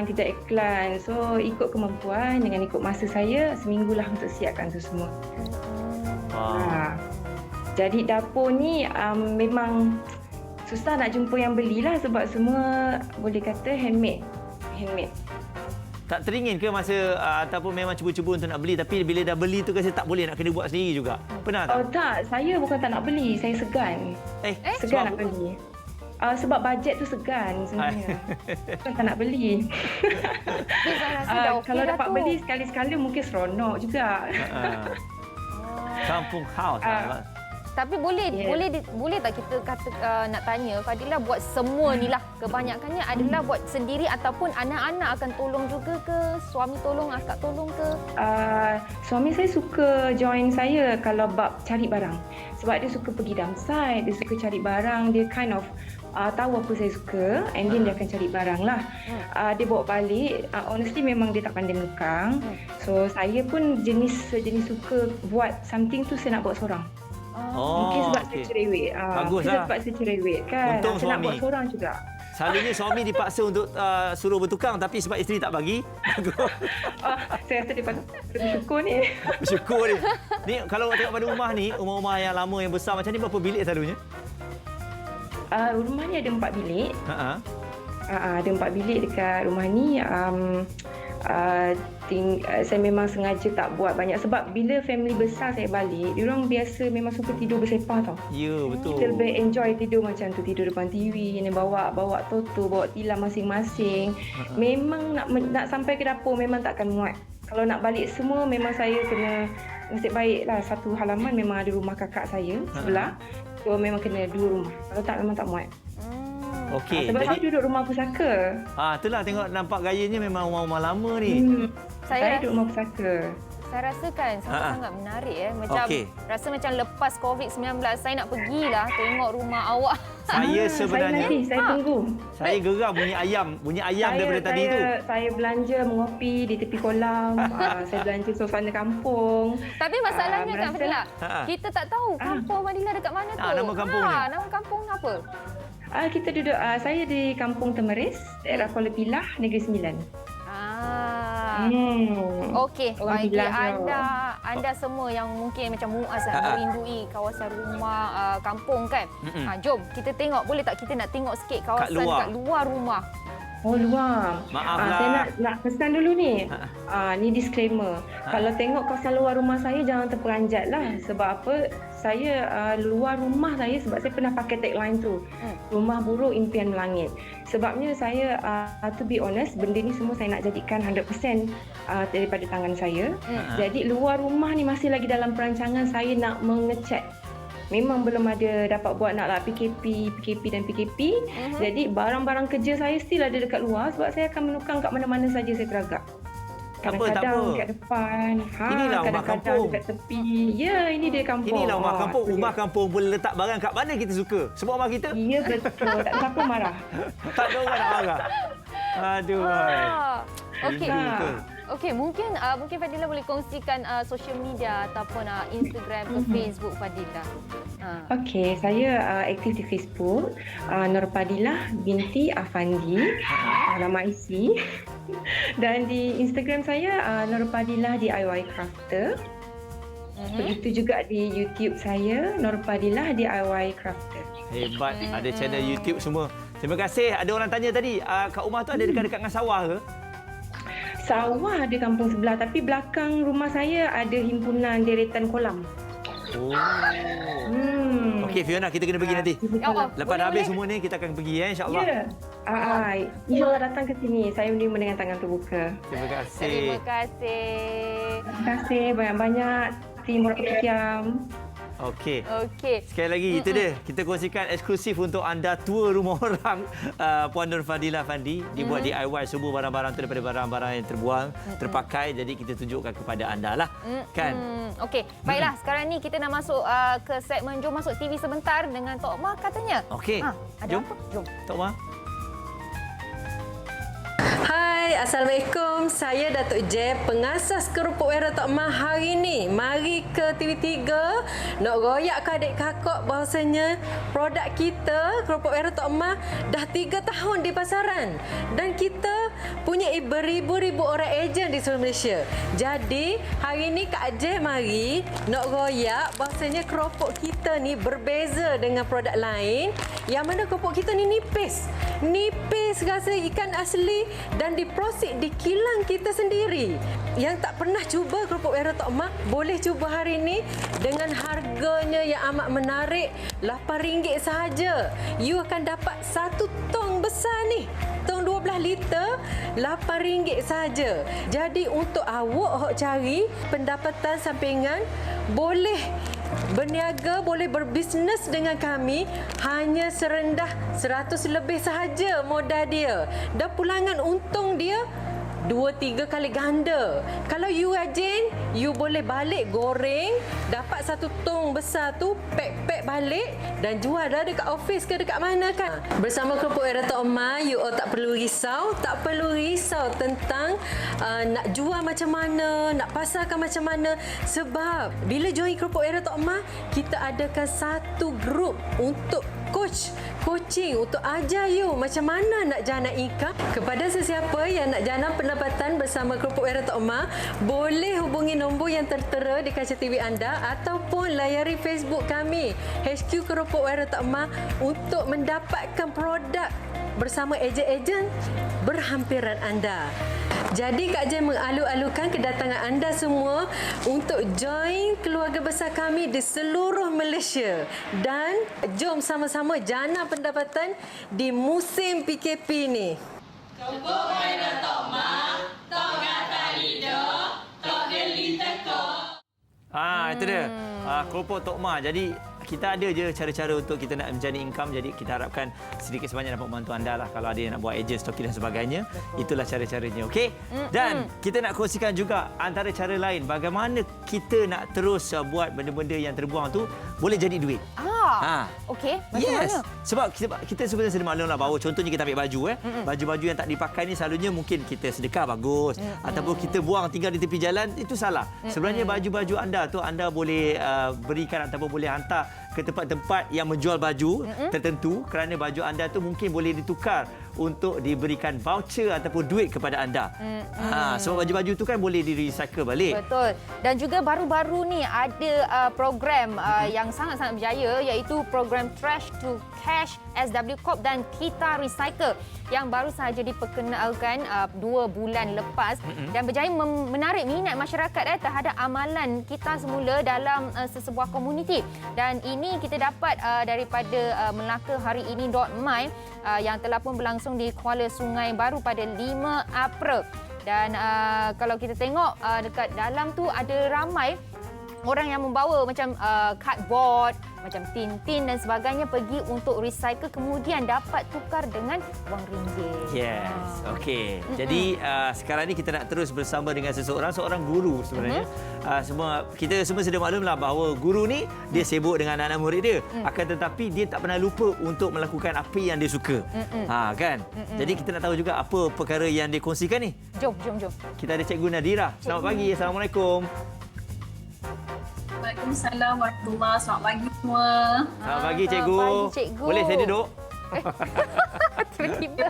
Kita iklan. So ikut kemampuan dengan ikut masa saya seminggu lah untuk siapkan tu semua. Jadi dapur ni memang susah nak jumpa yang belilah sebab semua boleh kata handmade. Tak teringin ke masa ataupun memang cuba-cuba untuk nak beli, tapi bila dah beli tu kasi tak boleh, nak kena buat sendiri juga? Pernah tak? Tak. Saya bukan tak nak beli. Saya segan. Segan nak beli. Sebab bajet tu segan sebenarnya. Bukan tak nak beli. Kalau dapat beli sekali-sekala mungkin seronok juga. Kampung house. Tapi boleh tak kita kata nak tanya Fadila buat semua ni lah, kebanyakannya adalah buat sendiri ataupun anak-anak akan tolong juga ke, suami tolong, akak tolong ke? Suami saya suka join saya kalau bab cari barang. Sebab dia suka pergi dump site, dia suka cari barang, dia kind of tahu apa saya suka and then dia akan cari barang lah. Dia bawa balik, honestly memang dia tak pandai menukang. So saya pun jenis suka buat something tu saya nak buat seorang. Mungkin sebab saya cerewet. Baguslah. Sebab saya cerewet kan. Untung saya nak buat seorang juga. Selalunya suami dipaksa untuk suruh bertukang tapi sebab isteri tak bagi. Saya rasa dia bersyukur ni. Bersyukur ni. Ni kalau tengok pada rumah ni, rumah-rumah yang lama yang besar macam ni berapa bilik selalunya? Rumah ni ada 4 bilik. Ada 4 bilik dekat rumah ni. Saya memang sengaja tak buat banyak sebab bila family besar saya balik, diorang biasa memang suka tidur bersepah tau. Ya, betul. Kita lebih enjoy tidur macam tu, tidur depan TV, ni bawa toto, bawa tilam masing-masing. Memang nak sampai ke dapur memang takkan muat. Kalau nak balik semua memang saya kena nasib baiklah satu halaman memang ada rumah kakak saya sebelah. So memang kena 2 rumah. Kalau tak memang tak muat. Okey. Sebab saya duduk rumah pusaka. Itulah tengok nampak gayanya memang rumah-rumah lama ni. Saya duduk rumah pusaka. Saya rasakan sangat menarik Macam rasa macam lepas COVID-19 saya nak pergilah tengok rumah awak. Saya sebenarnya saya tunggu. saya geram bunyi ayam daripada tadi tu. Saya belanja mengopi di tepi kolam. Saya belanja suasana kampung. Tapi masalahnya Kak merasa- Fadila, kita tak tahu kampung Fadila dekat mana tu. Nama kampungnya? Nama kampung apa? Kita duduk, saya di Kampung Temeris, daerah Kuala Pilah, Negeri Sembilan. Okey, Orang bagi bilang anda semua yang mungkin macam Muaz merindui kawasan rumah kampung kan. Jom kita tengok, boleh tak kita nak tengok sikit kawasan kat luar rumah. Oh, luar. Maaflah. Saya nak pesan dulu ni. Ni disclaimer. Kalau tengok kawasan luar rumah saya, jangan terperanjat lah. Sebab apa? Saya luar rumah saya, sebab saya pernah pakai tagline tu. Rumah buruk, impian melangit. Sebabnya saya, to be honest, benda ni semua saya nak jadikan 100% daripada tangan saya. Jadi luar rumah ni masih lagi dalam perancangan saya nak mengecat. Memang belum ada dapat buat nak lah PKP dan PKP. Jadi barang-barang kerja saya still ada dekat luar sebab saya akan menukang kat mana-mana saja saya teragak. Kadang-kadang dekat depan, Inilah rumah kadang-kadang kampung. dekat tepi. Ya, ini dia kampung. Inilah rumah kampung. tu dia. Rumah kampung boleh letak barang kat mana kita suka. Semua rumah kita. Ya, betul. Tak ada siapa marah. Tak ada orang nak marah. Aduh. Okey. Betul. Okey, mungkin Fadila boleh kongsikan social media ataupun Instagram ke Facebook Fadila. Okey, saya aktif di Facebook, Nurpadilah binti Afandi, nama IC. Dan di Instagram saya, Nurpadilah DIY Crafter. Begitu juga di YouTube saya, Nurpadilah DIY Crafter. Hebat. Ada channel YouTube semua. Terima kasih. Ada orang tanya tadi, kat rumah tu ada dekat-dekat dengan sawah ke? Sawah ada kampung sebelah, tapi belakang rumah saya ada himpunan deretan kolam. Oh. Okey Fiona, kita kena pergi nanti. Lepas dah habis semua ni kita akan pergi insya-Allah. Ya. InsyaAllah datang ke sini. Saya menerima dengan tangan terbuka. Terima kasih. Terima kasih. Terima kasih banyak-banyak. Tim Murad Kiam. Okey. Okey. Sekali lagi itu dia. Kita kongsikan eksklusif untuk anda tour rumah orang Puan Nurpadilah Fandi. Dibuat DIY semua barang-barang tu daripada barang-barang yang terbuang, terpakai. Jadi kita tunjukkan kepada anda lah. Kan? Okey. Baiklah, sekarang ni kita nak masuk ke segmen Jom Masuk TV sebentar dengan Tok Ma katanya. Okey. Ada Jom. apa? Jom. Tok Ma. Hai, Assalamualaikum. Saya Datuk J, pengasas kerupuk Wera Tok Ma hari ini. Mari ke TV3 nak royak ke adik kakak bahawasanya produk kita, kerupuk Wera Tok Ma, dah 3 tahun di pasaran. Dan kita punya beribu-ribu orang ejen di seluruh Malaysia. Jadi, hari ini Kak J mari nak royak bahawasanya kerupuk kita ni berbeza dengan produk lain. Yang mana kerupuk kita ni nipis. Nipis rasa ikan asli dan diproses di kilang kita sendiri. Yang tak pernah cuba kerupuk Wera Tok Ma, boleh cuba hari ini dengan harganya yang amat menarik, RM8 sahaja. You akan dapat 1 tong besar ni. Tong 12 liter, RM8 sahaja. Jadi untuk awak hok cari pendapatan sampingan, boleh berniaga, boleh berbisnes dengan kami hanya serendah 100 lebih sahaja modal dia. Dan pulangan untung dia 2-3 kali ganda. Kalau you rajin, you boleh balik goreng, dapat 1 tong besar tu, pack balik dan jual dah dekat office ke dekat mana kan. Bersama kerupuk Wera Tok Ma, you all tak perlu risau tentang nak jual macam mana, nak pasarkan macam mana. Sebab bila join kerupuk Wera Tok Ma, kita adakan satu grup untuk coaching untuk ajar you macam mana nak jana income. Kepada sesiapa yang nak jana pendapatan bersama kerupuk Wera Tok Ma, boleh hubungi nombor yang tertera di kaca TV anda ataupun layari Facebook kami HQ Kerupuk Wera Tok Ma untuk mendapatkan produk bersama ejen-ejen berhampiran anda. Jadi Kak Jen mengalu-alukan kedatangan anda semua untuk join keluarga besar kami di seluruh Malaysia. Dan jom sama-sama jana pendapatan di musim PKP ni. Kerupuk Wera Tok Ma, tok kata lidah, tok geli tekok. Itu dia. Kerupuk Tok Ma. Jadi kita ada je cara-cara untuk kita nak menjadi income. Jadi kita harapkan sedikit sebanyak dapat membantu anda lah kalau ada yang nak buat agent stocking dan sebagainya. Itulah cara-caranya, okey? Dan kita nak kongsikan juga antara cara lain bagaimana kita nak terus buat benda-benda yang terbuang tu boleh jadi duit. Okey. Macam mana? Sebab kita sebenarnya sedia maklum lah bahawa contohnya kita ambil baju baju-baju yang tak dipakai ni selalunya mungkin kita sedekah bagus ataupun kita buang tinggal di tepi jalan, itu salah. Sebenarnya baju-baju anda tu anda boleh berikan ataupun boleh hantar ke tempat-tempat yang menjual baju tertentu, kerana baju anda tu mungkin boleh ditukar untuk diberikan voucher ataupun duit kepada anda. Sebab baju-baju tu kan boleh di-recycle balik. Betul. Dan juga baru-baru ni ada program yang sangat-sangat berjaya, iaitu program Trash to Cash SW Corp dan Kita Recycle yang baru sahaja diperkenalkan 2 bulan lepas dan berjaya menarik minat masyarakat terhadap amalan kita semula dalam sesebuah komuniti. Dan ini kita dapat daripada melakahariini.my yang telah pun berlangsung di Kuala Sungai Baru pada 5 April. Dan kalau kita tengok dekat dalam tu ada ramai orang yang membawa macam cardboard, macam tin-tin dan sebagainya pergi untuk recycle, kemudian dapat tukar dengan wang ringgit. Yes, okey. Jadi sekarang ni kita nak terus bersama dengan seorang guru sebenarnya. Kita semua sedia maklumlah bahawa guru ni dia sibuk dengan anak-anak murid dia. Akan tetapi dia tak pernah lupa untuk melakukan apa yang dia suka. Kan? Jadi kita nak tahu juga apa perkara yang dia kongsikan ni. Jom. Kita ada Cikgu Nadira. Selamat pagi. Assalamualaikum. Waalaikumsalam warahmatullahi. Selamat pagi semua. Selamat pagi, Cikgu. Selamat pagi, Cikgu. Boleh saya duduk? Tiba-tiba.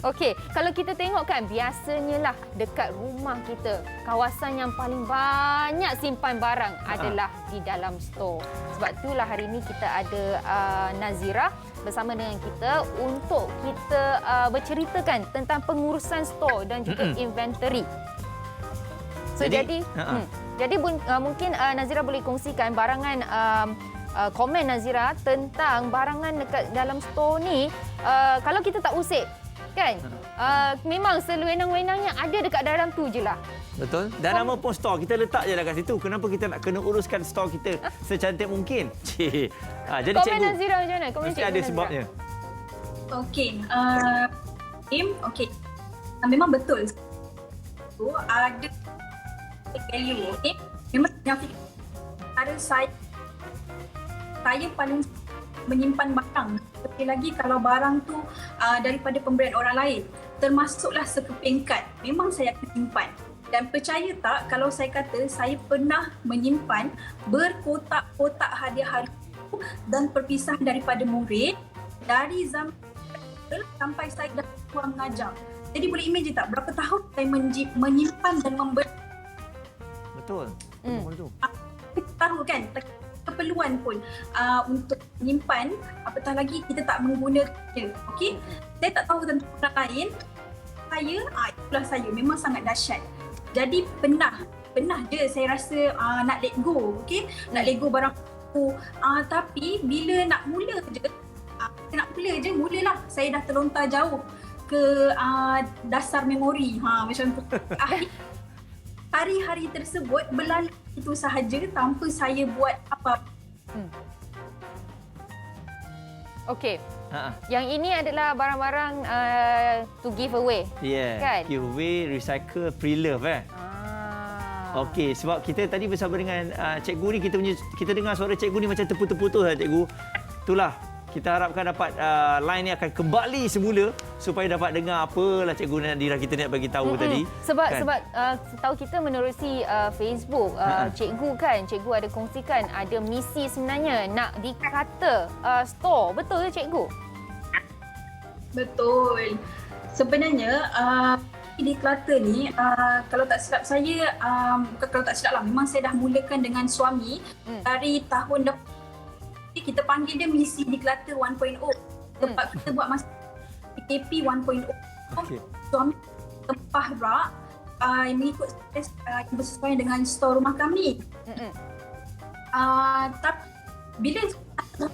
Okey, kalau kita tengok kan biasanya lah dekat rumah kita, kawasan yang paling banyak simpan barang adalah di dalam stor. Sebab itulah hari ini kita ada Nazira bersama dengan kita untuk kita berceritakan tentang pengurusan stor dan juga inventory. So jadi mungkin Nazira boleh kongsikan barangan komen Nazira tentang barangan dekat dalam stor ni, kalau kita tak usik kan, memang sewenang-wenangnya ada dekat dalam tu je lah. Betul. Dan nama pun store kita letak je lah kat situ. Kenapa kita nak kena uruskan store kita secantik mungkin? Jadi komen Cikgu, Nazira macam mana? Komen mesti ada sebabnya. Okey. Okey. Memang betul. Ada value, okey. Memang yang cara saya paling menyimpan barang. Lebih lagi kalau barang tu daripada pemberian orang lain, termasuklah sekeping kad, memang saya akan simpan. Dan percaya tak kalau saya kata saya pernah menyimpan berkotak-kotak hadiah-hadiah dan perpisahan daripada murid dari zaman sampai saya dah keluar mengajar. Jadi boleh imagine tak berapa tahun saya menyimpan dan memberi. Betul. Kita tahu kan keperluan pun untuk menyimpan, apatah lagi kita tak menggunakan. Okey, saya tak tahu tentang orang lain. Itulah saya memang sangat dahsyat. Jadi pernah je saya rasa nak let go, okey, nak let go barang aku. Tapi bila nak mula je, mulalah saya dah terlontar jauh ke dasar memori. Macam tu. Hari-hari tersebut berlalu itu sahaja tanpa saya buat apa. Okey. Yang ini adalah barang-barang to give away. Kan? Give away, recycle, pre-love Okey, sebab kita tadi bersama dengan cikgu ni, kita dengar suara cikgu ni macam terputus-putus lah cikgu. Itulah, kita harapkan dapat line ni akan kembali semula supaya dapat dengar apalah Cikgu Nadira kita nak bagi tahu tadi. Sebab setahu kita menerusi Facebook, cikgu ada kongsikan ada misi sebenarnya nak dikata store. Betul ke cikgu? Betul. Sebenarnya declutter ni kalau tak silap saya, bukan kalau tak silap lah, memang saya dah mulakan dengan suami dari tahun depan. Kita panggil dia misi declutter 1.0. Tempat kita buat masa PKP 1.0. Suami tempah rak yang mengikut yang bersesuaian dengan store rumah kami. Tapi bila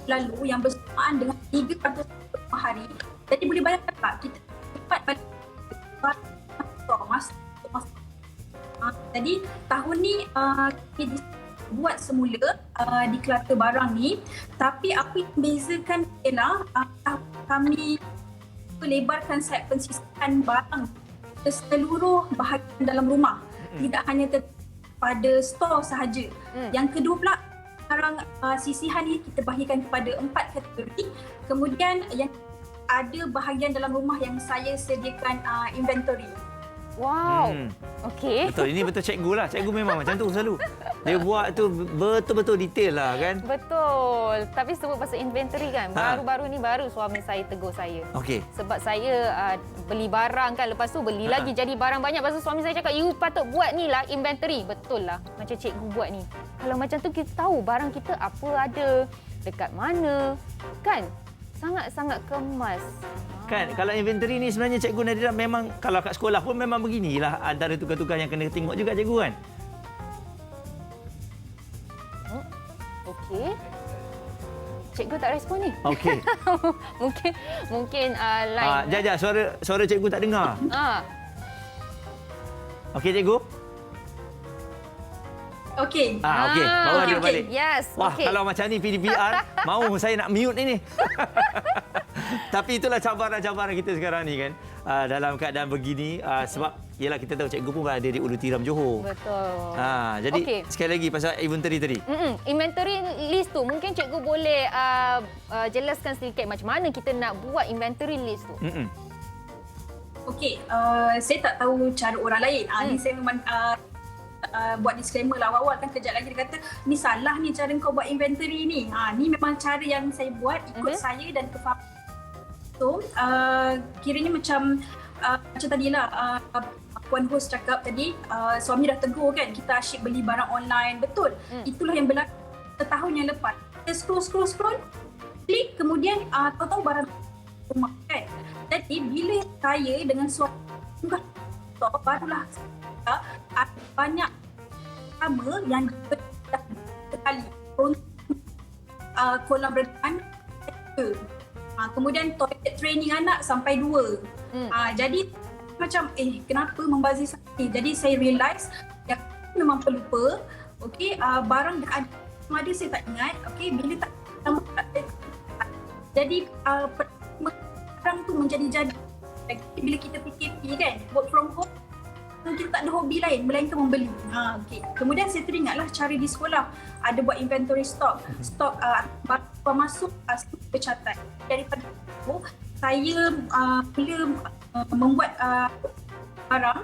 lalu yang bersamaan dengan 300 hari, jadi boleh bayangkan tak kita cepat balik store mas. Jadi tahun ni buat semula declutter barang ni, tapi apa yang membezakan ialah kami lebarkan sayap pensisihan barang ke seluruh bahagian dalam rumah, tidak hanya pada store sahaja. Yang kedua pula, barang sisihan ni kita bahagikan kepada 4 kategori. Kemudian yang ada bahagian dalam rumah yang saya sediakan inventory. Wow. Okey. Betul, ini betul cikgu lah. Cikgu memang macam tu selalu. Dia buat tu betul-betul detail lah kan. Betul. Tapi sebut pasal inventory kan, baru-baru ni baru suami saya tegur saya. Okey. Sebab saya beli barang kan, lepas tu beli lagi jadi barang banyak. Lepas tu suami saya cakap, you patut buat ni lah inventory. Betul lah, macam cikgu buat ni. Kalau macam tu kita tahu barang kita apa ada, dekat mana, kan? Sangat-sangat kemas. Kan, kalau inventory ni sebenarnya Cikgu Nadira memang kalau kat sekolah pun memang beginilah, antara tugas-tugas yang kena tengok juga cikgu kan. Okey. Cikgu tak respon ni. Okey. mungkin line. Jajak, suara cikgu tak dengar. Okey cikgu. Okey. Okey, bawa dia balik. Yes. Wah, Okay. kalau macam ni PDPR, mau saya nak mute ni. Tapi itulah cabaran-cabaran kita sekarang ni kan. Dalam keadaan begini, sebab yelah kita tahu cikgu pun berada di Ulu Tiram, Johor. Betul. Jadi sekali lagi pasal inventory tadi. Inventory list tu, mungkin cikgu boleh jelaskan sedikit macam mana kita nak buat inventory list tu. Okey, saya tak tahu cara orang lain. Ni saya memang buat disclaimer lah awal-awal kan, kejap lagi dia kata ni salah ni cara kau buat inventory ni. Ni memang cara yang saya buat ikut saya dan kefaham. So, kiranya macam tadilah Puan host cakap tadi, suami dah tegur kan, kita asyik beli barang online. Betul. Itulah yang berlaku setahun yang lepas. Kita scroll, klik, kemudian tahu-tahu barang rumah kan. Jadi bila saya dengan suami unggah barulah banyak sama yang sekali kolam renang, kemudian toilet training anak sampai 2. Jadi macam kenapa membazir sangat. Jadi saya realise yang memang pelupa. Okey, barang dah ada saya tak ingat. Okey, bila tak jadi barang tu menjadi bila kita PKP kan, work from home, kita tak ada hobi lain melainkan membeli. Okay. Kemudian saya teringatlah cara di sekolah ada buat inventory stok barang masuk tercatat. Daripada itu saya mula membuat barang.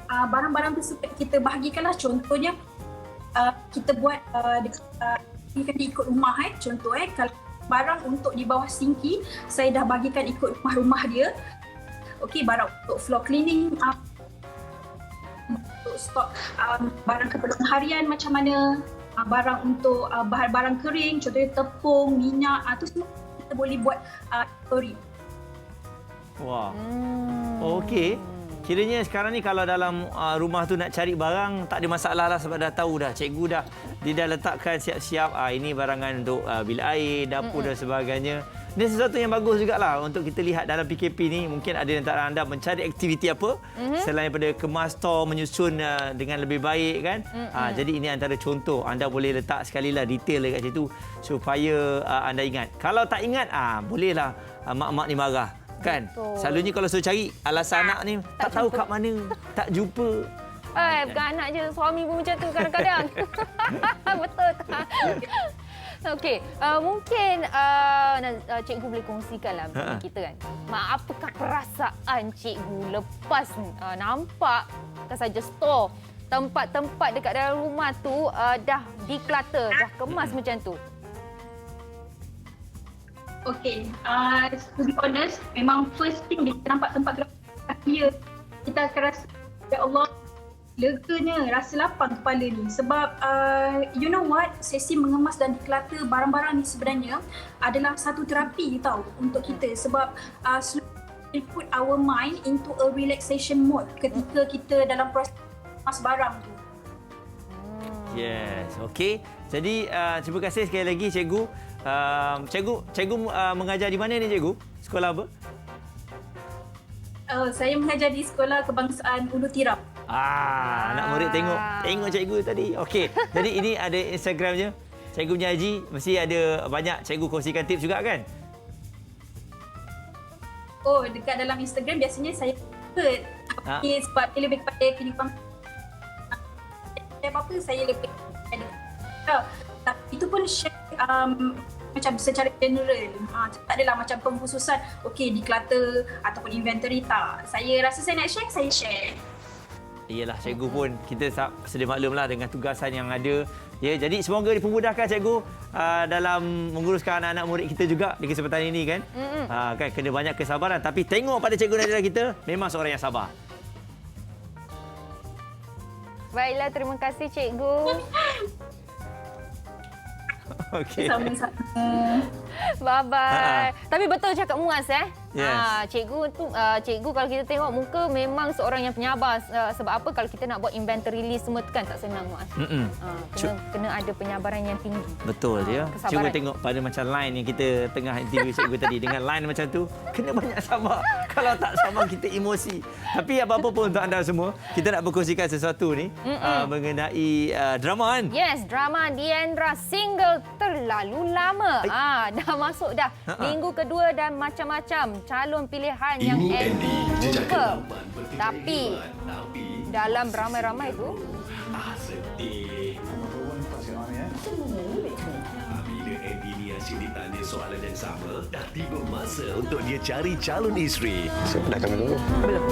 Barang-barang tersebut kita bahagikanlah, contohnya kita buat kita ikut rumah contoh kalau barang untuk di bawah sinki saya dah bagikan ikut rumah dia. Okey, barang untuk floor cleaning, untuk stok barang keperluan harian macam mana, barang untuk barang kering, contohnya tepung, minyak, tu semua kita boleh buat story. Wah. Okey. Kiranya sekarang ni kalau dalam rumah tu nak cari barang tak ada masalah lah, sebab dah tahu dah cikgu dia dah letakkan siap-siap ini barangan untuk bil air, dapur dan sebagainya. Ini sesuatu yang bagus jugalah untuk kita lihat dalam PKP ni. Mungkin ada antara anda mencari aktiviti apa selain daripada kemas store, menyusun dengan lebih baik kan. Jadi ini antara contoh, anda boleh letak sekali lah detail dekat situ supaya anda ingat. Kalau tak ingat bolehlah mak-mak ni marah. Kan? Betul. Selalunya kalau suruh cari alasan anak ni tak tahu kat mana, tak jumpa. Bukan anak je, suami pun macam tu kadang-kadang. Betul tak? Okey, mungkin cikgu boleh kongsikanlah dengan kita kan. Apakah perasaan cikgu lepas nampak bukan saja store, tempat-tempat dekat dalam rumah tu dah declutter, dah kemas macam tu? Okay, to be honest, memang first thing bila kita nampak tempat gelap, kita akan rasa, ya Allah, leganya, rasa lapang kepala ni. Sebab, you know what, sesi mengemas dan declutter barang-barang ni sebenarnya adalah satu terapi tau untuk kita. Sebab, we put our mind into a relaxation mode ketika kita dalam proses mengemas barang tu. Yes, okey. Jadi, terima kasih sekali lagi cikgu. Cikgu mengajar di mana ni cikgu? Sekolah apa? Saya mengajar di Sekolah Kebangsaan Ulu Tiram. Anak murid tengok cikgu tadi. Okey. Jadi ini ada Instagramnya. Cikgu punya IG mesti ada banyak cikgu kongsikan tips juga kan? Oh, dekat dalam Instagram biasanya saya ikut. Tapi sebab dia lebih kepada kehidupan apa-apa saya lebih kepada. Tapi itu pun share macam secara general. Tak adalah macam pengkhususan okey declutter ataupun inventory, tak. Saya rasa saya nak share, saya share. Iyalah, cikgu pun kita sedia maklumlah dengan tugasan yang ada. Ya, jadi semoga dipermudahkan cikgu dalam menguruskan anak-anak murid kita juga di kesempatan ini kan. Kan kena banyak kesabaran, tapi tengok pada cikgu Nadira kita memang seorang yang sabar. Baiklah, terima kasih cikgu. Okey. Sama-sama. Bye-bye. Tapi betul cakap Muaz Yes. Cikgu kalau kita tengok muka memang seorang yang penyabar. Sebab apa kalau kita nak buat inventory list semua tu kan tak senang Muaz. Kena ada penyabaran yang tinggi. Betul ya. Kesabaran. Cuba tengok pada macam line yang kita tengah interview cikgu tadi dengan line macam tu, kena banyak sabar. Kalau tak sabar kita emosi. Tapi apa-apa pun untuk anda semua, kita nak berkongsikan sesuatu ni mengenai drama kan? Yes, drama Diandra single terlalu lama. Dah masuk dah. Minggu kedua dan macam-macam calon pilihan yang jumpa. Tapi dalam ramai-ramai tu sedih. Bila Andy ni asyik ditanya soalan yang sama, dah tiba masa untuk dia cari calon isteri. Saya dah kahwin dulu. Belum.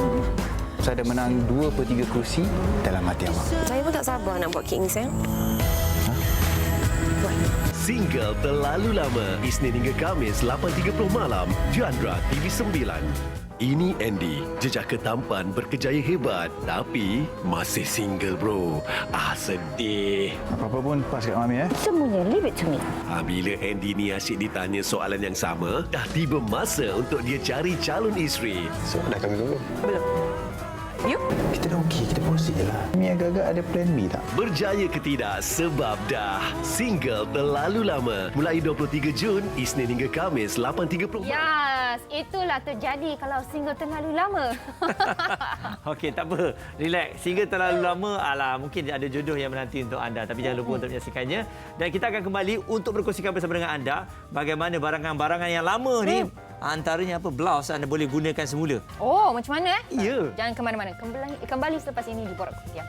Saya ada menang 2/3 kerusi dalam hati abang. Saya pun tak sabar nak buat kek ni, sayang. Single terlalu lama. Isnin hingga Khamis 8.30 malam. Jandra TV9. Ini Andy, jejaka tampan berkejaya hebat tapi masih single bro. Sedih. Apa-apa pun pas kat Mami Semuanya leave it to me. Bila Andy ni asyik ditanya soalan yang sama, dah tiba masa untuk dia cari calon isteri. So, dah kahwin dulu. Belum. You? Kita dah okey, kita proceed je lah. Mami agak-agak ada plan B tak? Berjaya ke tidak sebab dah single terlalu lama. Mulai 23 Jun, Isnin hingga Khamis 8.30. yes, itulah terjadi kalau single terlalu lama. Okey, tak apa. Relax. Single terlalu lama, mungkin ada jodoh yang menanti untuk anda. Tapi jangan lupa untuk menyaksikannya. Dan kita akan kembali untuk berkongsikan bersama dengan anda bagaimana barangan-barangan yang lama ni, antaranya apa, blouse anda boleh gunakan semula. Oh, macam mana Ya. Jangan ke mana-mana. Kembali selepas ini di Borak Kutiak.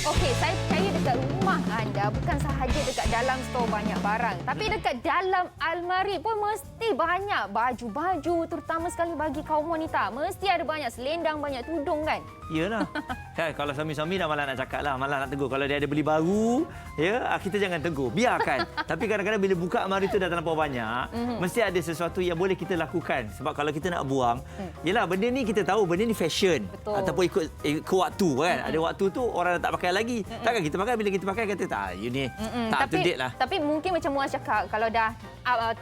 Okey, saya percaya dekat rumah anda bukan sahaja dekat dalam stor banyak barang, tapi dekat dalam almari pun mesti banyak baju-baju, terutama sekali bagi kaum wanita. Mesti ada banyak selendang, banyak tudung kan? Iyalah. Kan kalau suami-suami dah malas nak cakap lah, malas nak tegur. Kalau dia ada beli baru, ya, kita jangan tegur. Biarkan. Tapi kadang-kadang bila buka almari tu dah terlampau banyak, mesti ada sesuatu yang boleh kita lakukan. Sebab kalau kita nak buang, yalah, benda ni kita tahu benda ni fashion. Betul. Ataupun ikut waktu kan. Ada waktu tu orang dah tak pakai lagi. Takkan kita pakai, bila kita pakai kata tak, you ni tak up to date lah. Tapi mungkin macam Muaz cakap, kalau dah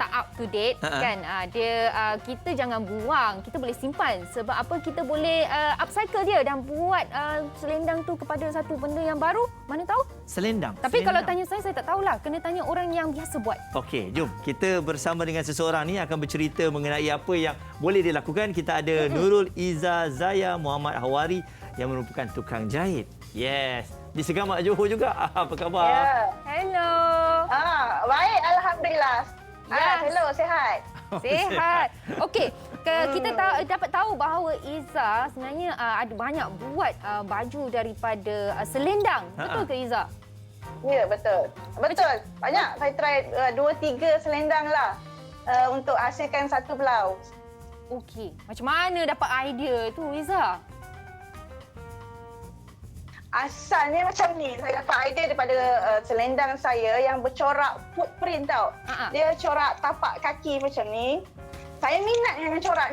tak up to date kan, kita jangan buang, kita boleh simpan. Sebab apa, kita boleh upcycle dia dan buat selendang tu kepada satu benda yang baru. Mana tahu? Selendang. Tapi Selendang. kalau tanya saya tak tahulah. Kena tanya orang yang biasa buat. Okey, jom. Kita bersama dengan seseorang ni akan bercerita mengenai apa yang boleh dilakukan. Kita ada Nurul Iza Zaya Muhammad Hawari yang merupakan tukang jahit. Yes. Di Segamat Johor juga. Apa khabar? Ya. Hello. Baik, alhamdulillah. Yes. Hello, sihat. Sihat. Okey, kita dapat tahu bahawa Iza sebenarnya ada banyak buat baju daripada selendang. Betul ke Iza? Ya, betul. Betul. Banyak. Saya try 2-3 selendang lah untuk hasilkan satu blouse. Okey. Macam mana dapat idea tu Iza? Asalnya macam ni. Saya dapat idea daripada selendang saya yang bercorak footprint tau. Dia corak tapak kaki macam ni. Saya minat dengan corak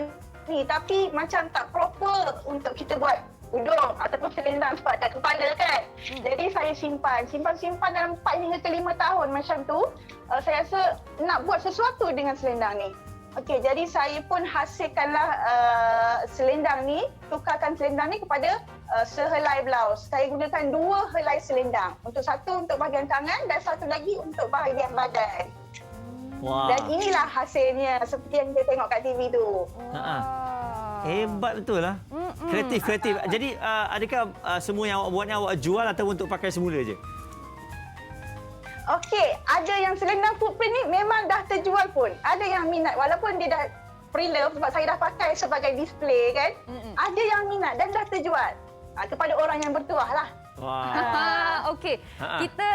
ni tapi macam tak proper untuk kita buat udung ataupun selendang sebab tak kepala kan. Jadi saya simpan dalam 4 hingga ke 5 tahun macam tu. Saya rasa nak buat sesuatu dengan selendang ni. Okey, jadi saya pun hasilkanlah selendang ni, tukarkan selendang ni kepada sehelai blouse. Saya gunakan 2 helai selendang. Satu untuk bahagian tangan dan satu lagi untuk bahagian badan. Wah. Dan inilah hasilnya seperti yang kita tengok kat TV tu. Hebat betul lah. Kreatif. Jadi adakah semua yang awak buat ni awak jual atau untuk pakai semula je? Okey, ada yang selendang footprint ni memang dah terjual pun. Ada yang minat walaupun dia dah pre-love sebab saya dah pakai sebagai display kan. Ada yang minat dan dah terjual. Kepada orang yang bertuah lah. Wah. Okey. Kita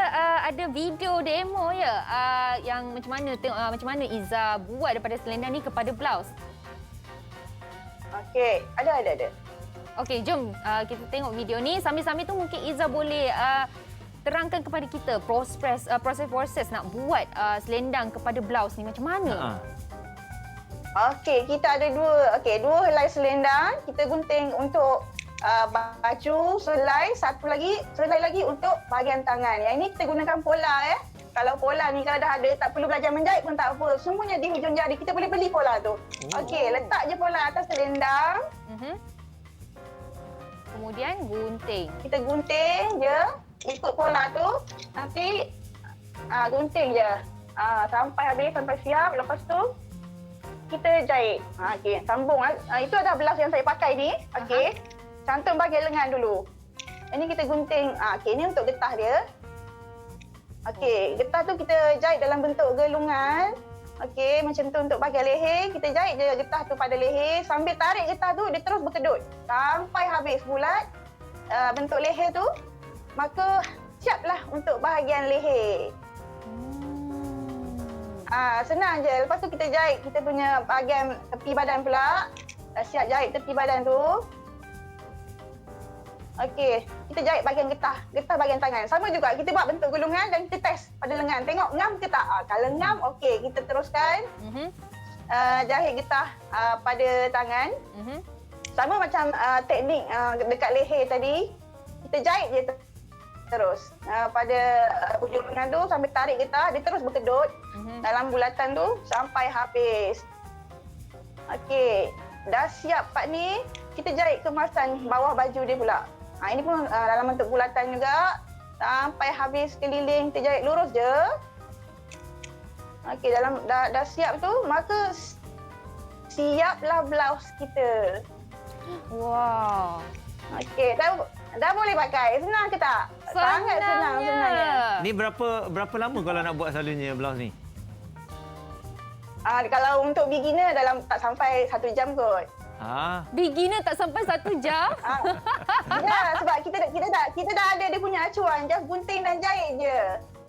ada video demo ya yang macam mana tengok macam mana Iza buat daripada selendang ni kepada blouse. Okey, ada. Okey, jom kita tengok video ni. Sambil-sambil tu mungkin Iza boleh terangkan kepada kita proses nak buat selendang kepada blouse ni macam mana? Okey, kita ada dua helai selendang. Kita gunting untuk baju, selai lagi untuk bahagian tangan. Yang ini kita gunakan pola ya. Kalau pola ni kalau dah ada, tak perlu belajar menjahit pun tak apa. Semuanya di hujung jari. Kita boleh beli pola tu. Okey, letak je pola atas selendang. Kemudian gunting. Kita gunting je ikut pola tu. Nanti gunting je. Sampai habis, sampai siap. Lepas tu kita jahit. Okey, sambung. Itu adalah blouse yang saya pakai ni. Okey. Cantum bahagian lengan dulu. Ini kita gunting. Okey, ini untuk getah dia. Okey, getah tu kita jahit dalam bentuk gelungan. Okey, macam tu untuk bahagian leher. Kita jahit je getah tu pada leher. Sambil tarik getah tu, dia terus berkedut. Sampai habis bulat bentuk leher tu. Maka siaplah untuk bahagian leher. Senang je. Lepas tu kita jahit kita punya bahagian tepi badan pula. Dah siap jahit tepi badan tu. Okey, kita jahit bahagian getah bahagian tangan. Sama juga, kita buat bentuk gulungan dan kita test pada lengan. Tengok ngam ke tak? Kalau ngam, okey, kita teruskan. Jahit getah pada tangan. Sama macam teknik dekat leher tadi. Kita jahit je terus. Pada hujung lengan tu sambil tarik getah, dia terus berkedut dalam bulatan tu sampai habis. Okey, dah siap part ni. Kita jahit kemasan bawah baju dia pula. Ini pun dalam bentuk bulatan juga. Sampai habis keliling, kita jahit lurus je. Okey, dah siap tu, maka siaplah blouse kita. Wow. Okey, dah boleh pakai. Senang ke tak? Sangat senang sebenarnya. Ni berapa lama kalau nak buat selalunya blouse ni? Kalau untuk beginner tak sampai 1 jam kot. Beginner tak sampai 1 jam? Ya, sebab kita dah ada dia punya acuan. Just gunting dan jahit je.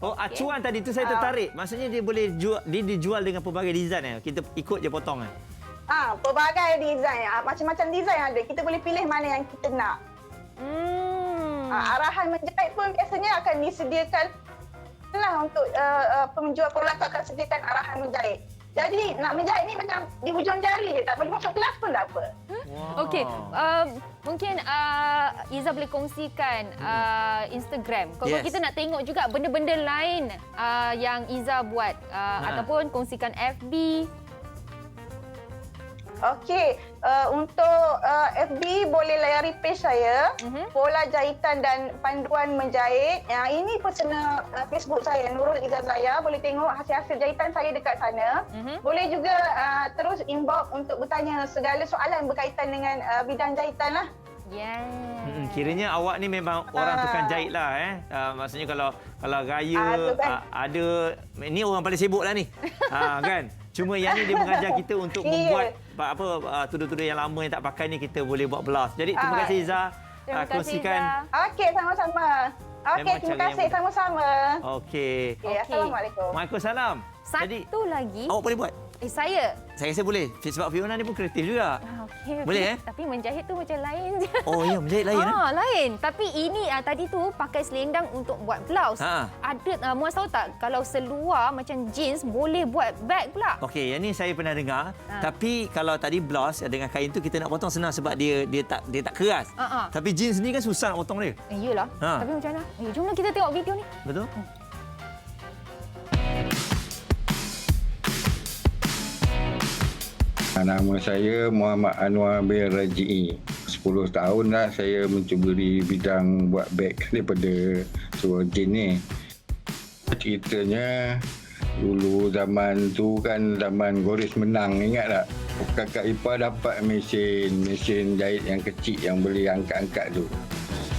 Oh, acuan tadi tu saya tertarik. Maksudnya dia boleh dijual dengan pelbagai design. Kita ikut je potong. Pelbagai design. Macam-macam design ada. Kita boleh pilih mana yang kita nak. Arahan menjahit pun biasanya akan disediakan lah untuk penjual pola tu akan sediakan arahan menjahit. Jadi nak menjahit ni macam di hujung jari je. Tak perlu masuk kelas pun tak apa. Okey, mungkin Iza boleh kongsikan Instagram. Kalau kita nak tengok juga benda-benda lain yang Iza buat ataupun kongsikan FB. Okey, untuk FB boleh layari page saya, Pola Jahitan dan Panduan Menjahit. Ini personal Facebook saya, Nurul Iza Zaya. Boleh tengok hasil-hasil jahitan saya dekat sana. Boleh juga terus inbox untuk bertanya segala soalan berkaitan dengan bidang jahitan lah. Kiranya awak ni memang orang tukang jahit lah. Maksudnya kalau raya ada, ni orang paling sibuk lah ni. Kan? Cuma yang ni dia mengajar kita untuk membuat tudung-tudung yang lama yang tak pakai ni kita boleh buat blouse. Jadi terima kasih Iza. Kongsikan. Okey, sama-sama. Okey, terima kasih sama-sama. Okey. Assalamualaikum. Waalaikumsalam. Satu lagi. Awak boleh buat? Saya rasa boleh. Sebab Fiona ni pun kreatif juga. Okey. Boleh Tapi menjahit tu macam lain je. Oh ya, menjahit lain. Lain. Tapi ini tadi tu pakai selendang untuk buat blouse. Ada Muaz tahu tak kalau seluar macam jeans boleh buat bag pula. Okey, yang ni saya pernah dengar. Tapi kalau tadi blouse dengan kain tu kita nak potong senang sebab dia tak keras. Tapi jeans ni kan susah nak potong dia. Iyalah. Tapi macam mana? Jomlah kita tengok video ni. Betul? Nama saya Muhammad Anwar bin Raji'i. 10 tahun dah saya mencuburi bidang buat beg daripada Surah Jin ni. Ceritanya dulu zaman tu kan zaman Goris menang, ingat tak? Kakak ipar dapat mesin jahit yang kecil yang boleh angkat-angkat tu.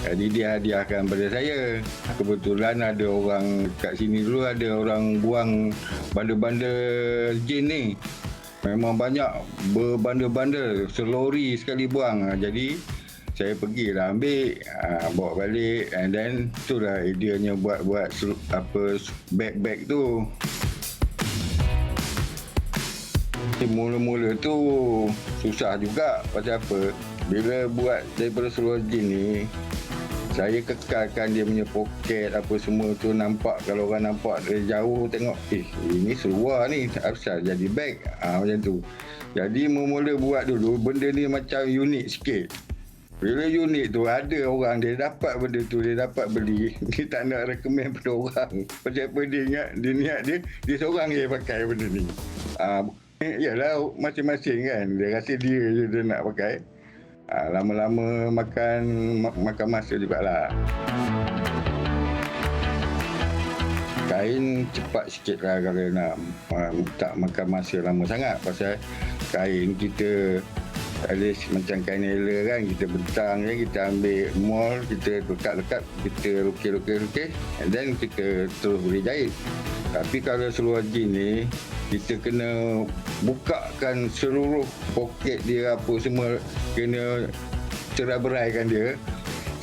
Jadi dia hadiahkan pada saya. Kebetulan ada orang kat sini dulu ada orang buang bandar-bandar jin ni. Memang banyak berbandar-bandar, selori sekali buang. Jadi saya pergilah ambil, bawa balik and then itulah ideanya buat beg-beg tu. Mula-mula tu susah juga. Pasal apa? Bila buat daripada seluar jin ni, saya kekalkan dia punya poket apa semua tu nampak. Kalau orang nampak dari jauh tengok, ini seluar ni asal jadi beg. Macam tu. Jadi mula-mula buat dulu benda ni macam unik sikit. Bila unik tu ada orang dia dapat benda tu, dia dapat beli. Dia tak nak recommend pada orang. Pasal apa dia niat dia seorang je pakai benda ni. Yalah masing-masing kan. Dia rasa dia je dia nak pakai. Lama-lama makan masa jugalah. Kain cepat sikit lah kalau nak tak makan masa lama sangat. Pasal kain kita ada macam kain nela kan, kita bentang je, kita ambil mol, kita lekat-lekat, kita lukis and then kita terus boleh jahit. Tapi kalau seluar jin ni kita kena bukakan seluruh poket dia apa semua, kena cerai-beraikan dia.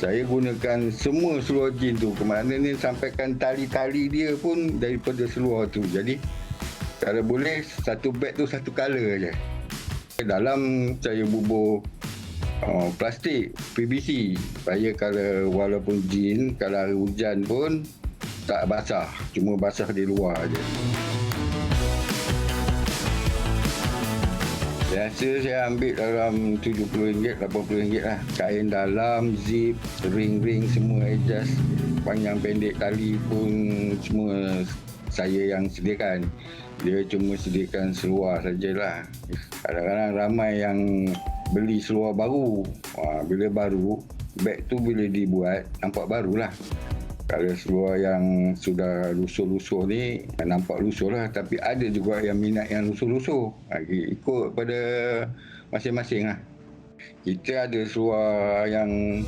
Saya gunakan semua seluar jin tu, maknanya sampaikan tali-tali dia pun daripada seluar tu. Jadi kalau boleh satu beg tu satu color je. Dalam saya bubur plastik PVC supaya kalau walaupun jin kalau hari hujan pun tak basah, cuma basah di luar je. Biasa saya ambil dalam RM70, RM80 lah. Kain dalam, zip, ring-ring semua adjust, panjang pendek tali pun semua saya yang sediakan. Dia cuma sediakan seluar sajalah. Kadang-kadang ramai yang beli seluar baru. Bila baru, beg tu bila dibuat nampak barulah. Kalau seluar yang sudah lusuh-lusuh ni nampak lusuh lah, tapi ada juga yang minat yang lusuh-lusuh. Ikut pada masing-masing lah. Kita ada seluar yang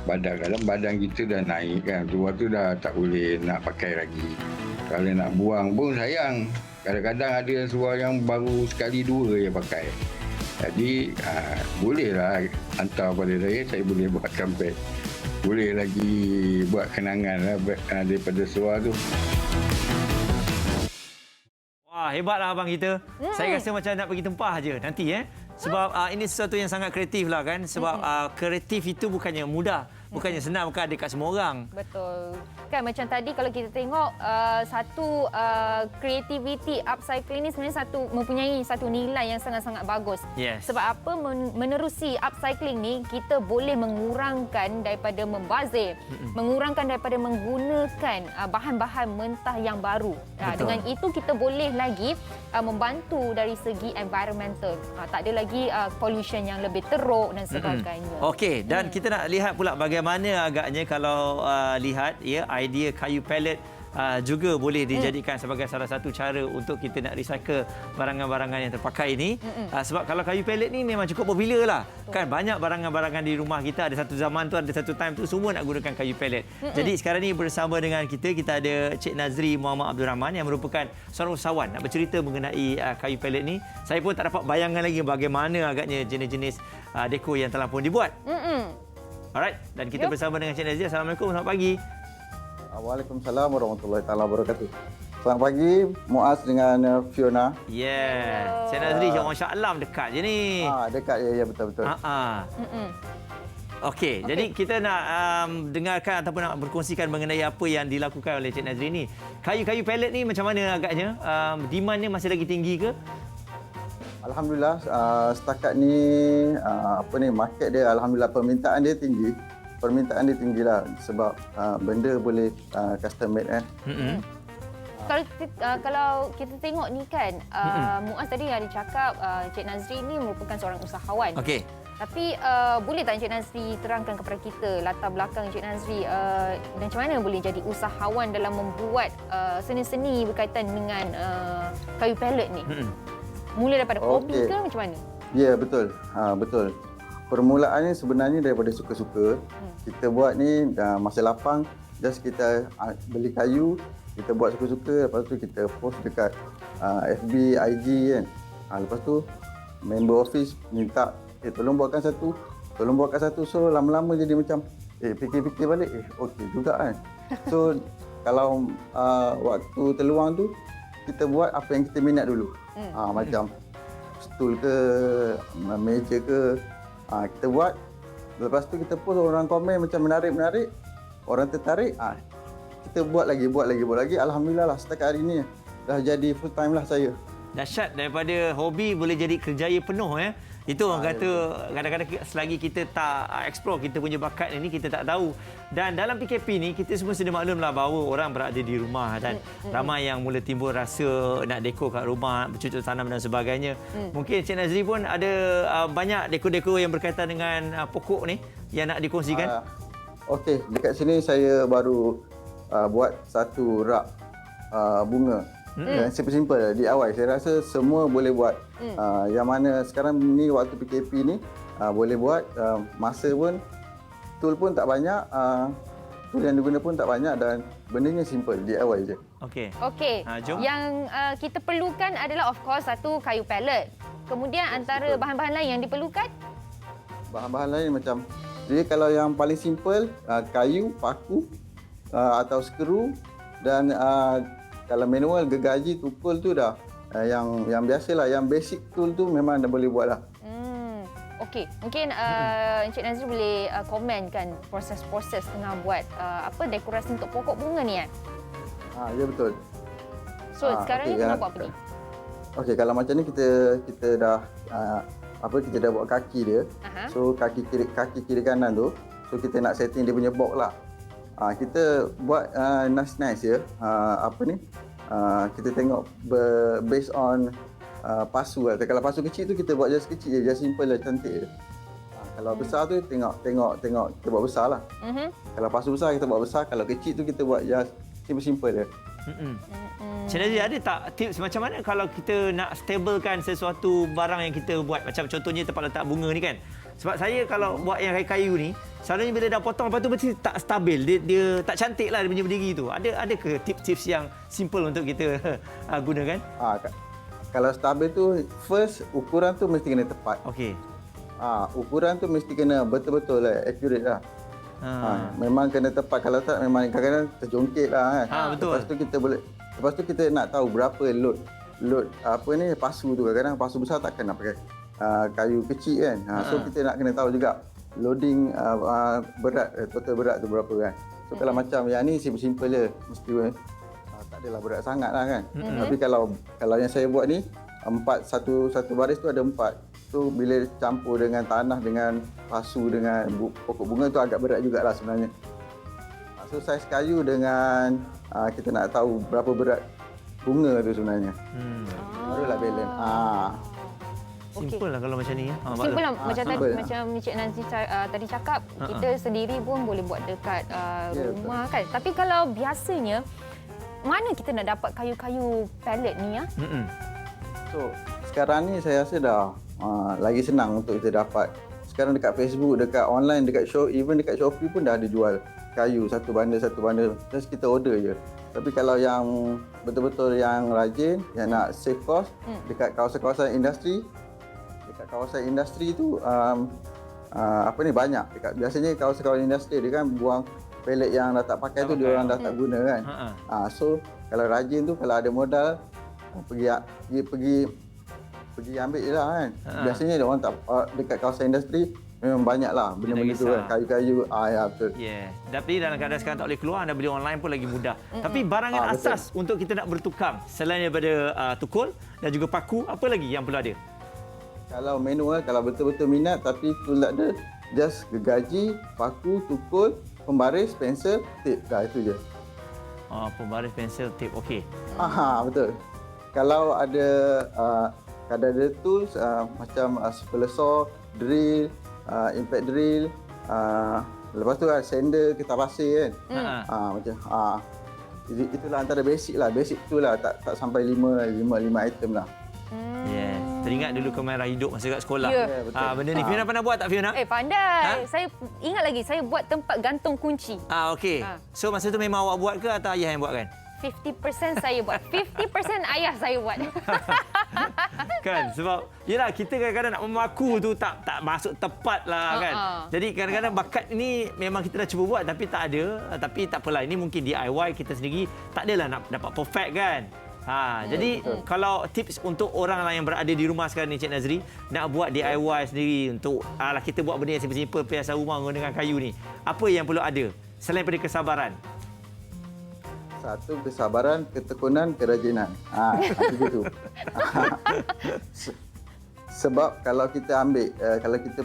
badan kita dah naik kan, seluar tu dah tak boleh nak pakai lagi. Kalau nak buang pun sayang. Kadang-kadang ada seluar yang baru sekali dua je pakai. Jadi bolehlah hantar pada saya boleh buatkan beg. Boleh lagi buat kenangan lah daripada seluar tu. Wah, hebatlah abang kita. Saya rasa macam nak pergi tempah je nanti Sebab ini sesuatu yang sangat kreatif lah kan. Sebab kreatif itu bukannya mudah. Bukannya senang, bukan ada kat semua orang. Betul. Kan macam tadi kalau kita tengok satu creativity upcycling ni sebenarnya mempunyai satu nilai yang sangat-sangat bagus. Yes. Sebab apa menerusi upcycling ni kita boleh mengurangkan daripada membazir, mengurangkan daripada menggunakan bahan-bahan mentah yang baru. Dengan itu kita boleh lagi membantu dari segi environmental. Tak ada lagi pollution yang lebih teruk dan sebagainya. Okey, dan kita nak lihat pula bagaimana agaknya kalau lihat idea kayu pellet juga boleh dijadikan sebagai salah satu cara untuk kita nak recycle barangan-barangan yang terpakai ini. Sebab kalau kayu pellet ni memang cukup popular lah. Kan banyak barangan-barangan di rumah kita, ada satu zaman tu, ada satu time tu semua nak gunakan kayu pellet. Jadi sekarang ni bersama dengan kita ada Cik Nazri Muhammad Abdul Rahman yang merupakan seorang usahawan nak bercerita mengenai kayu pellet ni. Saya pun tak dapat bayangkan lagi bagaimana agaknya jenis-jenis dekor yang telah pun dibuat. Alright, dan kita bersama dengan Cik Nazri. Assalamualaikum, selamat pagi. Waalaikumsalam warahmatullahi taala wabarakatuh. Selamat pagi, Muaz dengan Fiona. Cik Nazri, Masya Allah dekat je ni. Dekat, ya betul-betul. Okey, jadi kita nak dengarkan ataupun nak berkongsikan mengenai apa yang dilakukan oleh Cik Nazri ni. Kayu-kayu pellet ni macam mana agaknya? Demandnya masih lagi tinggi ke? Alhamdulillah, setakat ni market dia alhamdulillah permintaan dia tinggi. Permintaan dia tinggilah sebab benda boleh custom made Kalau kita tengok ni kan, Muaz tadi ada cakap Encik Nazri ni merupakan seorang usahawan. Okey. Tapi boleh tak Encik Nazri terangkan kepada kita latar belakang Encik Nazri dan macam mana boleh jadi usahawan dalam membuat seni-seni berkaitan dengan kayu pelet ni? Mula daripada hobi ke macam mana? Ya, betul. Betul. Permulaannya sebenarnya daripada suka-suka. Kita buat ni masa lapang, just kita beli kayu, kita buat suka-suka, lepas tu kita post dekat FB, IG kan. Lepas tu member office minta, tolong buatkan satu. So lama-lama jadi macam, fikir-fikir balik, okey juga kan. So kalau waktu terluang tu, kita buat apa yang kita minat dulu. Macam stool ke, meja ke, kita buat. Lepas tu kita post, orang komen macam menarik, orang tertarik, kita buat lagi. Alhamdulillah lah, setakat hari ni dah jadi full time lah saya. Dahsyat, daripada hobi boleh jadi kerjaya penuh ya. Itu orang kata kadang-kadang selagi kita tak explore kita punya bakat ini, kita tak tahu. Dan dalam PKP ni kita semua sudah maklumlah bahawa orang berada di rumah dan ramai yang mula timbul rasa nak dekor kat rumah, bercucuk tanam dan sebagainya. Mungkin Encik Nazri pun ada banyak dekor-dekor yang berkaitan dengan pokok ni yang nak dikongsikan. Okey, dekat sini saya baru buat satu rak bunga. Simple-simple di awal. Saya rasa semua boleh buat. Yang mana sekarang ni waktu PKP ni boleh buat. Masa pun, tool pun tak banyak. Tool yang diguna pun tak banyak dan bendanya simple, DIY je. Okey. Jom. Yang kita perlukan adalah of course satu kayu pallet. Kemudian antara bahan-bahan lain yang diperlukan? Bahan-bahan lain macam, jadi kalau yang paling simple, kayu, paku atau skru dan kalau manual, gergaji, tukul tu dah yang biasalah, yang basic tool tu memang dah boleh buat lah. Okey, mungkin Encik Nazri boleh komenkan proses-proses tengah buat dekorasi untuk pokok bunga ni kan? Ya betul. So sekarang ni tengah buat apa ni? Okey, kalau macam ni kita dah kita dah buat kaki dia. So kaki kiri kanan tu, so kita nak setting dia punya box lah. Kita buat nice ya. Kita tengok based on pasu lah. Kalau pasu kecil tu kita buat just kecil je, just simple lah, cantik je. Kalau besar tu tengok kita buat besar lah. Kalau pasu besar kita buat besar, kalau kecil tu kita buat just simple je. Encik Nazri, ada tak tips macam mana kalau kita nak stablekan sesuatu barang yang kita buat? Macam contohnya tempat letak bunga ni kan. Sebab saya kalau buat yang kayu ni, selalunya bila dah potong lepas tu mesti tak stabil. Dia tak cantik lah dia punya berdiri tu. Ada ke tips-tips yang simple untuk kita gunakan? Kalau stabil tu, first ukuran tu mesti kena tepat. Okey. Ukuran tu mesti kena betul-betul lah, accurate lah. Memang kena tepat. Kalau tak memang kadang-kadang terjongkit lah kan. Betul. Lepas tu kita nak tahu berapa load pasu tu. Kadang-kadang pasu besar takkan nak pakai kayu kecil kan. So kita nak kena tahu juga loading berat, total berat tu berapa kan. So kalau macam yang ni simple je, mesti tak adalah berat sangat lah kan. Tapi kalau yang saya buat ni, satu baris tu ada 4. So bila campur dengan tanah, dengan pasu, dengan pokok bunga tu agak berat jugalah sebenarnya. So saiz kayu dengan kita nak tahu berapa berat bunga tu sebenarnya. Barulah balance. Simple lah kalau macam ni. Simple lah. Macam Encik Nazri tadi cakap, kita sendiri pun boleh buat dekat rumah kan. Tapi kalau biasanya, mana kita nak dapat kayu-kayu pallet ni ya? So sekarang ni saya rasa dah lagi senang untuk kita dapat. Sekarang dekat Facebook, dekat online, dekat even dekat Shopee pun dah ada jual kayu satu bundle. Just kita order je. Tapi kalau yang betul-betul yang rajin, yang nak save cost, dekat kawasan-kawasan industri, tu banyak. Biasanya kawasan-kawasan industri dia kan buang pellet yang dah tak pakai tu, dia orang dah tak guna kan. So kalau rajin tu, kalau ada modal, pergi ambil je lah kan. Biasanya dia orang tak dekat kawasan industri memang banyaklah benda-benda tu kan, kayu-kayu. Ya betul. Tapi dalam keadaan sekarang tak boleh keluar, anda beli online pun lagi mudah. Tapi barangan asas untuk kita nak bertukar selain daripada tukul dan juga paku, apa lagi yang perlu ada? Kalau manual, kalau betul-betul minat tapi tool tak ada, just gergaji, paku, tukul, pembaris, pensel, tip. Dah itu je. Pembaris, pensel, tip. Okey. Betul. Kalau ada tools macam spiller saw, drill, impact drill, lepas tu sander, kertas pasir kan. Macam itulah antara basic lah. Basic tu lah, tak sampai 5 item lah. Yes. Teringat dulu kamera hidup masa kat sekolah. Ya. Benda ni Fiona pernah buat tak, Fiona? Pandai. Saya ingat lagi, saya buat tempat gantung kunci. Okey. So masa tu memang awak buat ke atau ayah yang buat kan? 50% saya buat. 50% ayah saya buat. Kan sebab yalah kita kadang-kadang nak memaku tu tak masuk tepat lah kan. Jadi kadang-kadang bakat ini memang kita dah cuba buat tapi tak ada. Tapi tak apalah, ini mungkin DIY kita sendiri, tak adalah nak dapat perfect kan. Jadi kalau tips untuk orang yang berada di rumah sekarang ni, Cik Nazri, nak buat DIY sendiri untuk kita buat benda yang simple-simple, perhiasan rumah dengan kayu ni, apa yang perlu ada selain daripada kesabaran? Satu, kesabaran, ketekunan, kerajinan. Begitu. Sebab kalau kita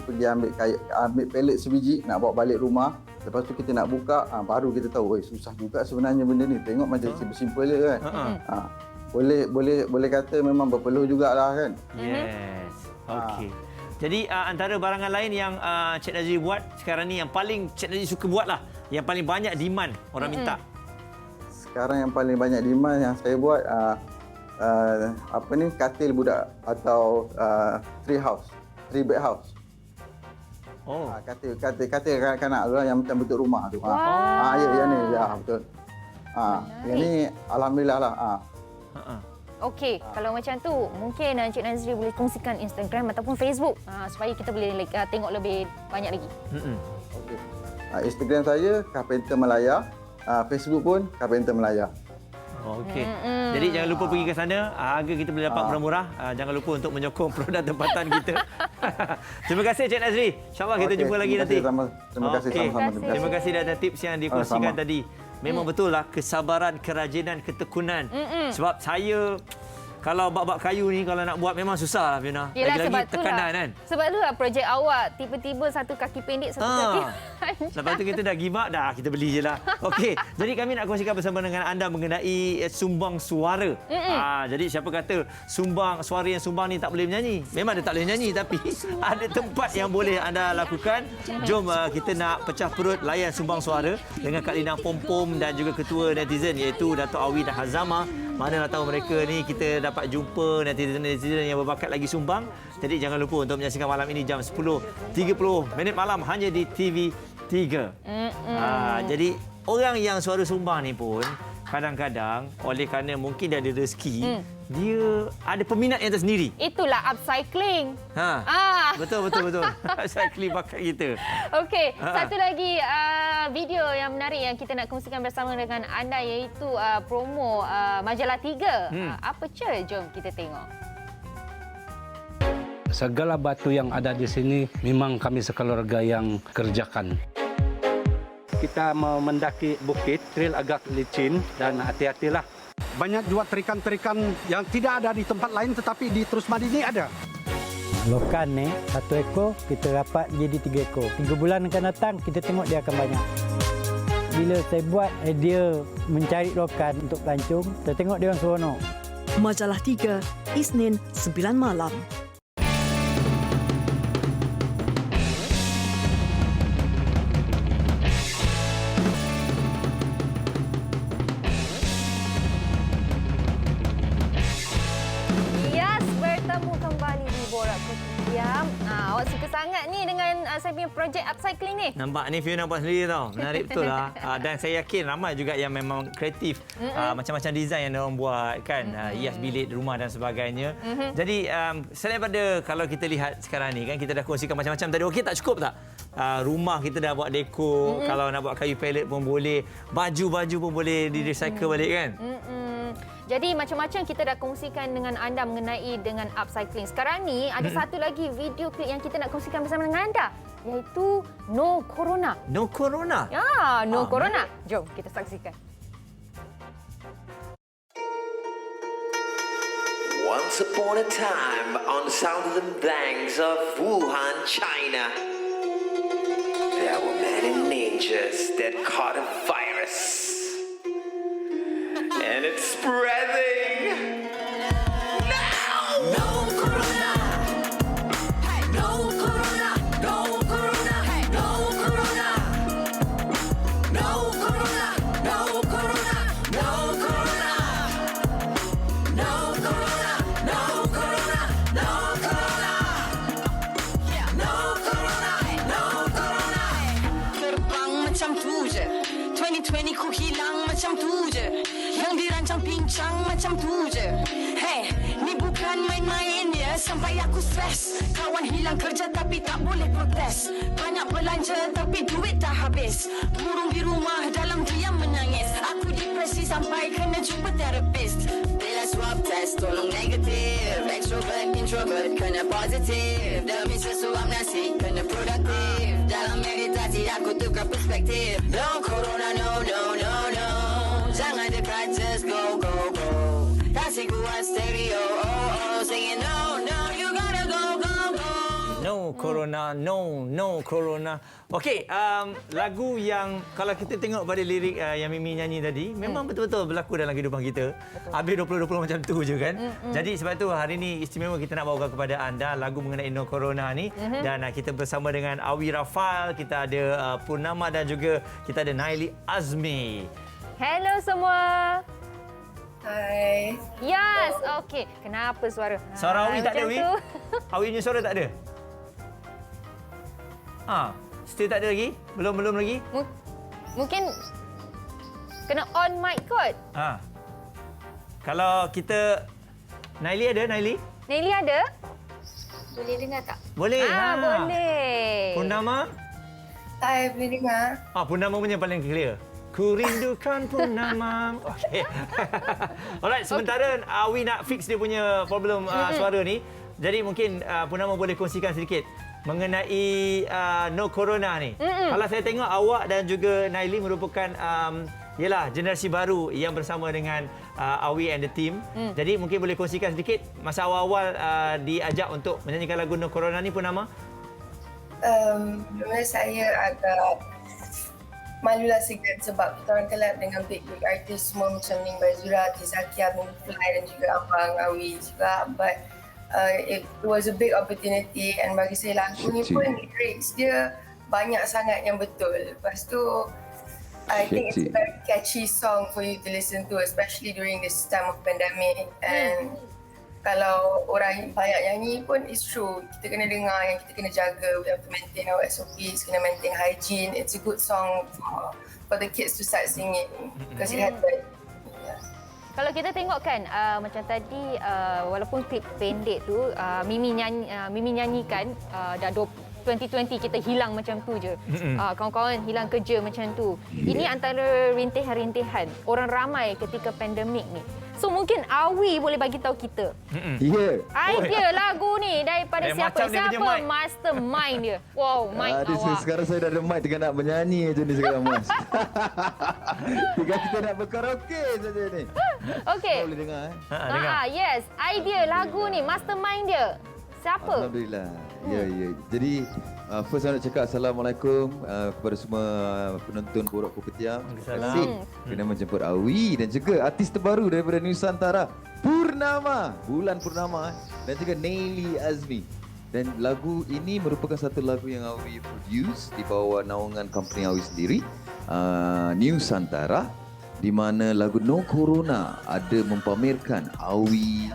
pergi ambil pellet sebiji, nak bawa balik rumah, lepas tu kita nak buka, baru kita tahu, susah juga sebenarnya benda ni. Tengok macam simple je kan. Boleh kata memang berpeluh jugalah kan. Yes. Okey. Jadi antara barangan lain yang Cik Nazri buat sekarang ni, yang paling Cik Nazri suka buat lah, yang paling banyak demand orang minta. Sekarang yang paling banyak demand yang saya buat katil budak atau three bed house. Katil kanak-kanak yang macam bentuk rumah tu. Yang ni betul. Yang ni alhamdulillah lah. Okey, kalau macam tu mungkin Cik Nazri boleh kongsikan Instagram ataupun Facebook supaya kita boleh tengok lebih banyak lagi. Okey. Instagram saya Carpenter Melaya. Facebook pun Carpenter Melaya. Okey. Jadi jangan lupa pergi ke sana. Harga kita boleh dapat murah-murah. Jangan lupa untuk menyokong produk tempatan kita. Terima kasih Cik Nazri. InsyaAllah kita jumpa lagi nanti. Terima kasih sama-sama. Terima kasih dah ada tips yang dikongsikan tadi. Memang betul lah, kesabaran, kerajinan, ketekunan. Sebab saya kalau bab-bab kayu ni kalau nak buat memang susah lah, Fiona. Lagi-lagi tekanan kan. Sebab itulah projek awak tiba-tiba satu kaki pendek, satu kaki panjang. Lepas tu kita dah give up dah, kita beli je lah. Okey, jadi kami nak kongsikan bersama dengan anda mengenai sumbang suara. Jadi siapa kata suara yang sumbang ni tak boleh menyanyi? Memang dia tak boleh menyanyi, tapi ada tempat yang boleh anda lakukan. Jom kita nak pecah perut layan sumbang suara dengan Kak Lina Pom-Pom dan juga ketua netizen iaitu Dato' Awi dan Hazama. Mana nak tahu mereka ni kita dapat jumpa netizen-netizen yang berbakat lagi sumbang. Jadi jangan lupa untuk menyaksikan malam ini jam 10.30 malam hanya di TV3. Jadi orang yang suara sumbang ni pun kadang-kadang oleh kerana mungkin dia ada rezeki, dia ada peminat yang tersendiri. Itulah upcycling. Betul. Upcycling bakat kita. Okey, satu lagi video yang menarik yang kita nak kongsikan bersama dengan anda iaitu promo majalah 3. Apa cer? Jom kita tengok. Segala batu yang ada di sini memang kami sekeluarga yang kerjakan. Kita mau mendaki bukit, trail agak licin dan hati-hatilah. Banyak juga terikan-terikan yang tidak ada di tempat lain tetapi di Terusmadi ini ada. Lokan ni, 1 ekor kita rapat jadi 3 ekor. 3 bulan akan datang kita tengok dia akan banyak. Bila saya buat dia mencari lokan untuk pelancong, saya tengok dia orang seronok. Majalah 3, Isnin 9 malam. Awak suka sangat ni dengan saya punya projek upcycling ni. Nampak ni Fiona buat sendiri tau. Menarik betul lah. Dan saya yakin ramai juga yang memang kreatif. Macam-macam desain yang orang buat kan. Hias bilik rumah dan sebagainya. Jadi selain daripada kalau kita lihat sekarang ni kan, kita dah kongsikan macam-macam tadi. Okey, tak cukup tak? Rumah kita dah buat dekor. Kalau nak buat kayu pellet pun boleh. Baju-baju pun boleh di-recycle balik kan. Jadi macam-macam kita dah kongsikan dengan anda mengenai dengan upcycling. Sekarang ni ada satu lagi video klip yang kita nak kongsikan bersama dengan anda iaitu No Corona. No Corona? Ya, No Corona. Jom kita saksikan. Once upon a time on the southern banks of Wuhan, China, there were many ninjas that caught a virus. And it's spreading 2020 ku hilang macam tu je. Yang dirancang pincang macam tu je. Hey, ni bukan main-main ya. Sampai aku stres. Kawan hilang kerja tapi tak boleh protes. Banyak belanja tapi duit tak habis. Burung di rumah dalam diam menangis. Aku depresi sampai kena jumpa terapis. Bila swab test tolong negatif. Extrovert, introvert kena positif. Demi sesuap nasi kena produktif. Dalam meditasi aku tukar perspektif. No corona, no, no, no, no. Jangan dekat, just go, go, go. Kasih gua stereo, oh, oh. Singing no, no, you gotta go, go, go. No corona, no corona. Okey, lagu yang kalau kita tengok pada lirik yang Mimi nyanyi tadi, memang betul-betul berlaku dalam kehidupan kita. Habis 2020 macam tu je kan. Jadi sebab tu hari ni istimewa kita nak bawakan kepada anda lagu mengenai no corona ni. Dan kita bersama dengan Awi Rafael, kita ada Purnama dan juga kita ada Naili Azmi. Hello semua. Hai. Yes, okey. Kenapa suara? Suara Awi tak ada, Awi? tu. Awi punya suara tak ada? Still tak ada lagi? Belum lagi? Mungkin kena on mic kot. Kalau kita Naili ada, Naili? Naili ada? Boleh dengar tak? Boleh. Boleh. Purnama? Hai, boleh dengar? Purnama punya paling clear. Ku rindukan purnama. Okey. Alright, sementara Awi nak fix dia punya problem suara ni. Jadi mungkin Purnama boleh kongsikan sedikit mengenai no corona ni. Kalau saya tengok awak dan juga Naili merupakan yalah generasi baru yang bersama dengan Awi and the team. Jadi mungkin boleh kongsikan sedikit masa awal-awal diajak untuk menyanyikan lagu No Corona ni Purnama. Sebenarnya saya agak malulah sikit sebab kita orang collab dengan big artis semua macam Ning Bazura, Tizakia, Fly dan juga Abang Awi juga. But it was a big opportunity and bagi saya lagu ni pun lyrics dia banyak sangat yang betul. Lepas tu I think it's a very catchy song for you to listen to, especially during this time of pandemic. And kalau orang banyak nyanyi pun it's true. Kita kena dengar yang kita kena jaga. We have to maintain our SOPs, kena maintain hygiene. It's a good song for the kids to start singing because it happened. Kalau kita tengok kan macam tadi walaupun klip pendek tu Mimi nyanyikan dah 2020 kita hilang macam tu je. Kawan-kawan hilang kerja macam tu. Ini antara rintihan-rintihan orang ramai ketika pandemik ni. So mungkin Awi boleh bagi tahu kita. Idea lagu ni daripada siapa? Siapa mastermind dia? Wow, mic awak. Sekarang saya dah ada mic tengah nak menyanyi je ni sekarang Mas. Tinggal kita nak berkaraoke saja ni. Okey. Boleh dengar yes, idea lagu ni mastermind dia. Siapa? Alhamdulillah. Ya. Jadi first saya nak cakap Assalamualaikum kepada semua penonton Borak Kopitiam. Terima kasih kerana menjemput Awi dan juga artis terbaru daripada Nusantara, Purnama, Bulan Purnama dan juga Naili Azmi. Dan lagu ini merupakan satu lagu yang Awi produce di bawah naungan company Awi sendiri, Nusantara, di mana lagu No Corona ada mempamerkan Awi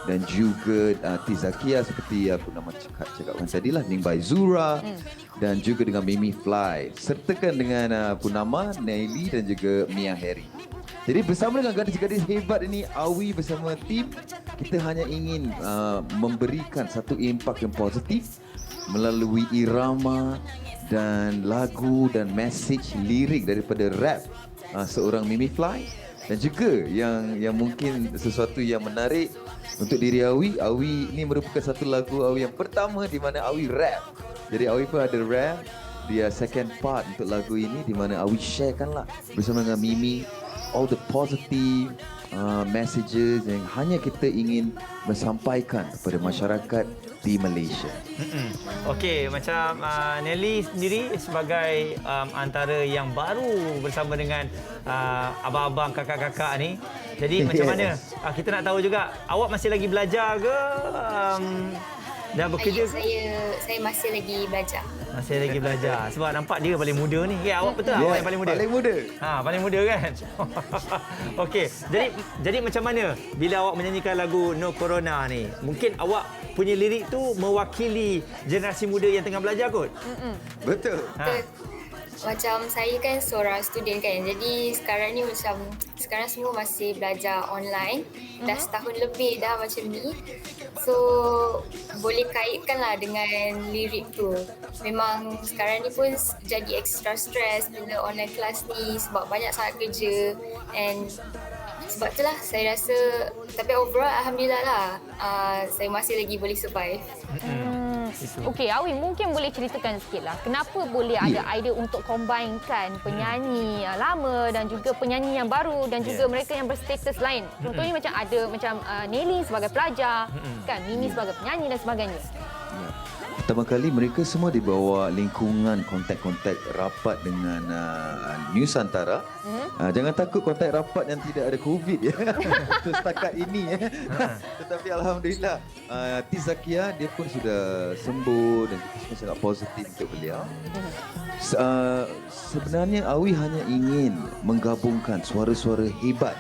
dan juga Tizakia seperti aku nama cakapkan tadilah, Ning Bazura dan juga dengan Mimi Fly, sertakan dengan Purnama, Naili dan juga Mia Harry. Jadi bersama dengan gadis-gadis hebat ini, Awi bersama tim, kita hanya ingin memberikan satu impak yang positif melalui irama dan lagu dan message lirik daripada rap seorang Mimi Fly dan juga yang mungkin sesuatu yang menarik untuk diri Awi. Awi ini merupakan satu lagu Awi yang pertama di mana Awi rap. Jadi Awi pun ada rap, dia second part untuk lagu ini di mana Awi sharekanlah bersama dengan Mimi all the positive messages yang hanya kita ingin menyampaikan kepada masyarakat di Malaysia. Okey, macam Nelly sendiri sebagai antara yang baru bersama dengan abang-abang, kakak-kakak ni. Jadi macam mana? Kita nak tahu juga, awak masih lagi belajar ke? Dah bekerja? Saya masih lagi belajar. Masih lagi belajar. Sebab nampak dia paling muda ni. Awak betul awak yang paling muda? Paling muda. Paling muda kan? Okey. Jadi macam mana bila awak menyanyikan lagu No Corona ni? Mungkin awak punya lirik tu mewakili generasi muda yang tengah belajar kot? Betul. Macam saya kan seorang student kan. Jadi sekarang ni macam sekarang semua masih belajar online. Dah setahun lebih dah macam ni. So boleh kaitkan lah dengan lirik tu. Memang sekarang ni pun jadi extra stress bila online class ni sebab banyak sangat kerja. And sebab itulah saya rasa, tapi overall Alhamdulillah lah, saya masih lagi boleh survive. Okey, Awi mungkin boleh ceritakan sikit lah kenapa boleh ada idea untuk combinekan penyanyi lama dan juga penyanyi yang baru dan juga mereka yang berstatus lain. Contohnya macam ada macam Nelly sebagai pelajar, kan, Mimi sebagai penyanyi dan sebagainya. Pertama kali mereka semua di bawah lingkungan kontak-kontak rapat dengan Nusantara. Jangan takut kontak rapat yang tidak ada COVID ya. Untuk setakat ini ya. Tetapi alhamdulillah Zakia dia pun sudah sembuh dan kita semua sangat positif untuk beliau. Sebenarnya Awi hanya ingin menggabungkan suara-suara hebat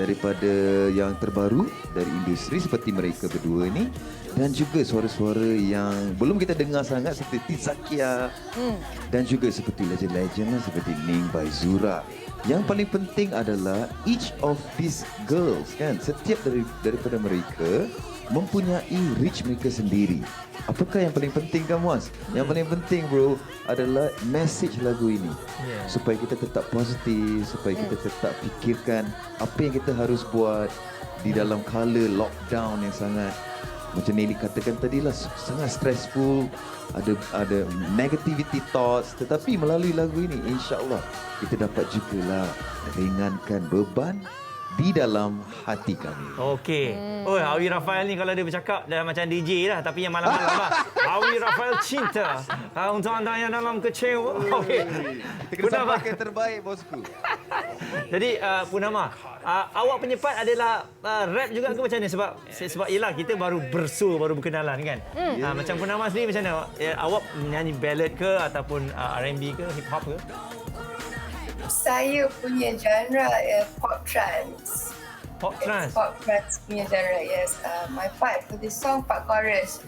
daripada yang terbaru dari industri seperti mereka berdua ni dan juga suara-suara yang belum kita dengar sangat seperti Zakia dan juga seperti legend-legend seperti Ning Baizura. Yang paling penting adalah each of these girls kan, setiap daripada mereka mempunyai reach mereka sendiri. Apakah yang paling penting kan Muaz? Yang paling penting bro adalah message lagu ini. Supaya kita tetap positif, supaya kita tetap fikirkan apa yang kita harus buat di dalam kala lockdown yang sangat, macam Nelly katakan tadi lah, sangat stressful, ada negativity thoughts, tetapi melalui lagu ini insya-Allah kita dapat jugalah ringankan beban di dalam hati kami. Okey. Oh, Awi Rafael ni kalau dia bercakap dah macam DJ lah, tapi yang malam-malam lah. Awi Rafael cinta untuk anda yang dalam kecewa. Okey. Kita kena sampaikan terbaik bosku. Jadi Purnama, awak penyepat adalah rap juga ke macam mana? Sebab yelah kita baru baru berkenalan kan. Macam Purnama sendiri macam mana? Awak menyanyi ballad ke ataupun R&B ke, hip hop ke? Saya punya genre pop trance. Pop trance? Pop trance punya genre, yes. My part for this song, part chorus.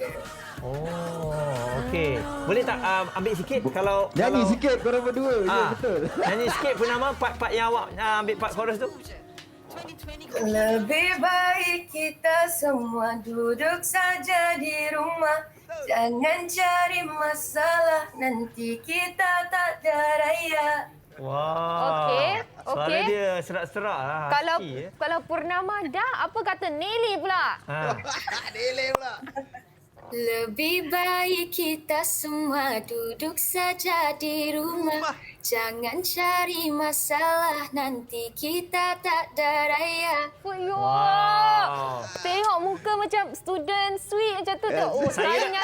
Oh, okey. Boleh tak ambil sikit kalau... Nyanyi sikit korang berdua. Ya, betul. Nyanyi sikit Purnama, part yang awak ambil part chorus tu. Lebih baik kita semua duduk saja di rumah. Jangan cari masalah, nanti kita tak ada raya. Wah. Okey. Suara dia serak-serak lah. Kalau Purnama dah, apa kata Nelly pula? Nelly pula. Lebih baik kita semua duduk saja di rumah. Jangan cari masalah, nanti kita tak ada raya. Wow. Tengok muka macam student sweet macam tu. Oh,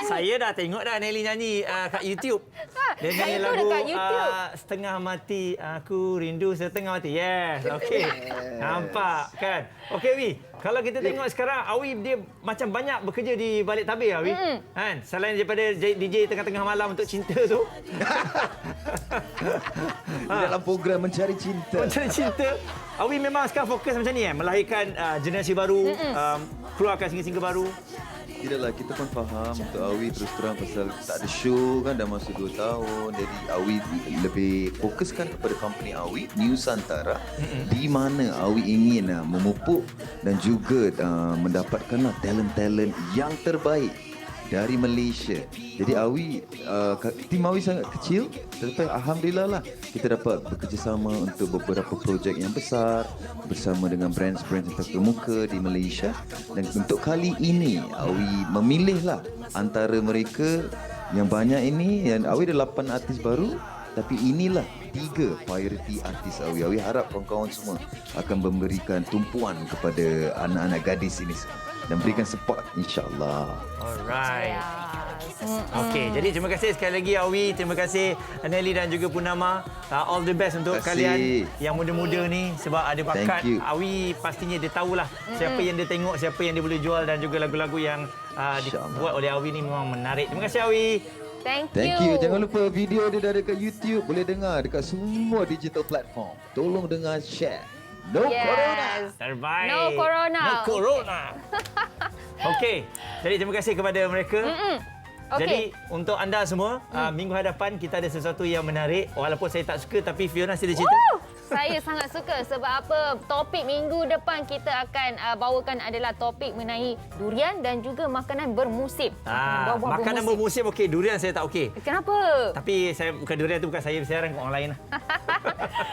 saya dah tengok dah Nelly nyanyi kat YouTube. Dia nyanyi lagu Setengah Mati, Aku Rindu Setengah Mati. Yes, okey. Nampak kan? Okey Wi, kalau kita tengok sekarang Awi dia macam banyak bekerja di balik tabir Awi. Kan? Selain daripada DJ tengah-tengah malam untuk cinta tu. Dalam program Mencari Cinta. Mencari Cinta. Awi memang sekarang fokus macam ni melahirkan generasi baru, keluarkan single-single baru. Tidaklah, kita pun faham untuk Awi terus terang pasal tak ada show kan dah masa 2 tahun. Jadi Awi lebih fokuskan kepada company Awi, Nusantara, di mana Awi ingin memupuk dan juga mendapatkanlah talent-talent yang terbaik dari Malaysia. Jadi Awi, tim Awi sangat kecil, tetapi alhamdulillah lah kita dapat bekerjasama untuk beberapa projek yang besar bersama dengan brand-brand yang terkemuka di Malaysia. Dan untuk kali ini Awi memilihlah antara mereka yang banyak ini, yang Awi ada 8 artis baru, tapi inilah 3 priority artis Awi. Awi harap kawan-kawan semua akan memberikan tumpuan kepada anak-anak gadis ini dan berikan support insya-Allah. Alright. Okey, jadi terima kasih sekali lagi Awi, terima kasih Nelly dan juga Purnama. All the best untuk kalian yang muda-muda ni sebab ada bakat. Awi pastinya dia tahulah siapa yang dia tengok, siapa yang dia boleh jual dan juga lagu-lagu yang dibuat oleh Awi ni memang menarik. Terima kasih Awi. Thank you. Jangan lupa video dia dah dekat YouTube, boleh dengar dekat semua digital platform. Tolong dengar, share. No corona. Terbaik. No corona. No corona. Okey. Jadi terima kasih kepada mereka. Jadi untuk anda semua, minggu hadapan kita ada sesuatu yang menarik. Walaupun saya tak suka, tapi Fiona sila cerita. Saya sangat suka sebab apa? Topik minggu depan kita akan bawakan adalah topik mengenai durian dan juga makanan bermusim. Buah-buah Makanan bermusim okey, durian saya tak okey. Kenapa? Tapi saya bukan durian tu bukan saya bersiaran, orang lain lah.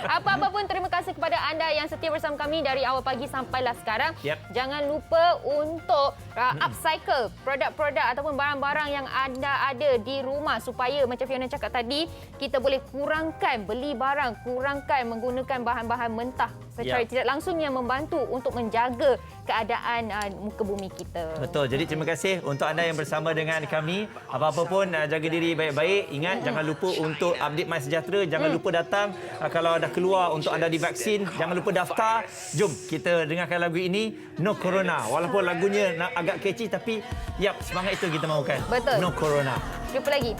Apa-apa pun terima kasih kepada anda yang setia bersama kami dari awal pagi sampailah sekarang. Jangan lupa untuk upcycle produk-produk ataupun barang-barang yang anda ada di rumah supaya macam Fiona cakap tadi, kita boleh kurangkan beli barang, kurangkan menggunakan bahan-bahan mentah secara tidak langsung yang membantu untuk menjaga keadaan muka bumi kita. Betul. Jadi terima kasih untuk anda yang bersama dengan kami. Apa-apa pun jaga diri baik-baik. Ingat jangan lupa untuk update MySejahtera. Jangan lupa datang kalau dah keluar untuk anda divaksin. Jangan lupa daftar. Jom kita dengarkan lagu ini, No Corona. Walaupun lagunya agak catchy tapi semangat itu kita mahukan. Betul. No Corona. Jumpa lagi.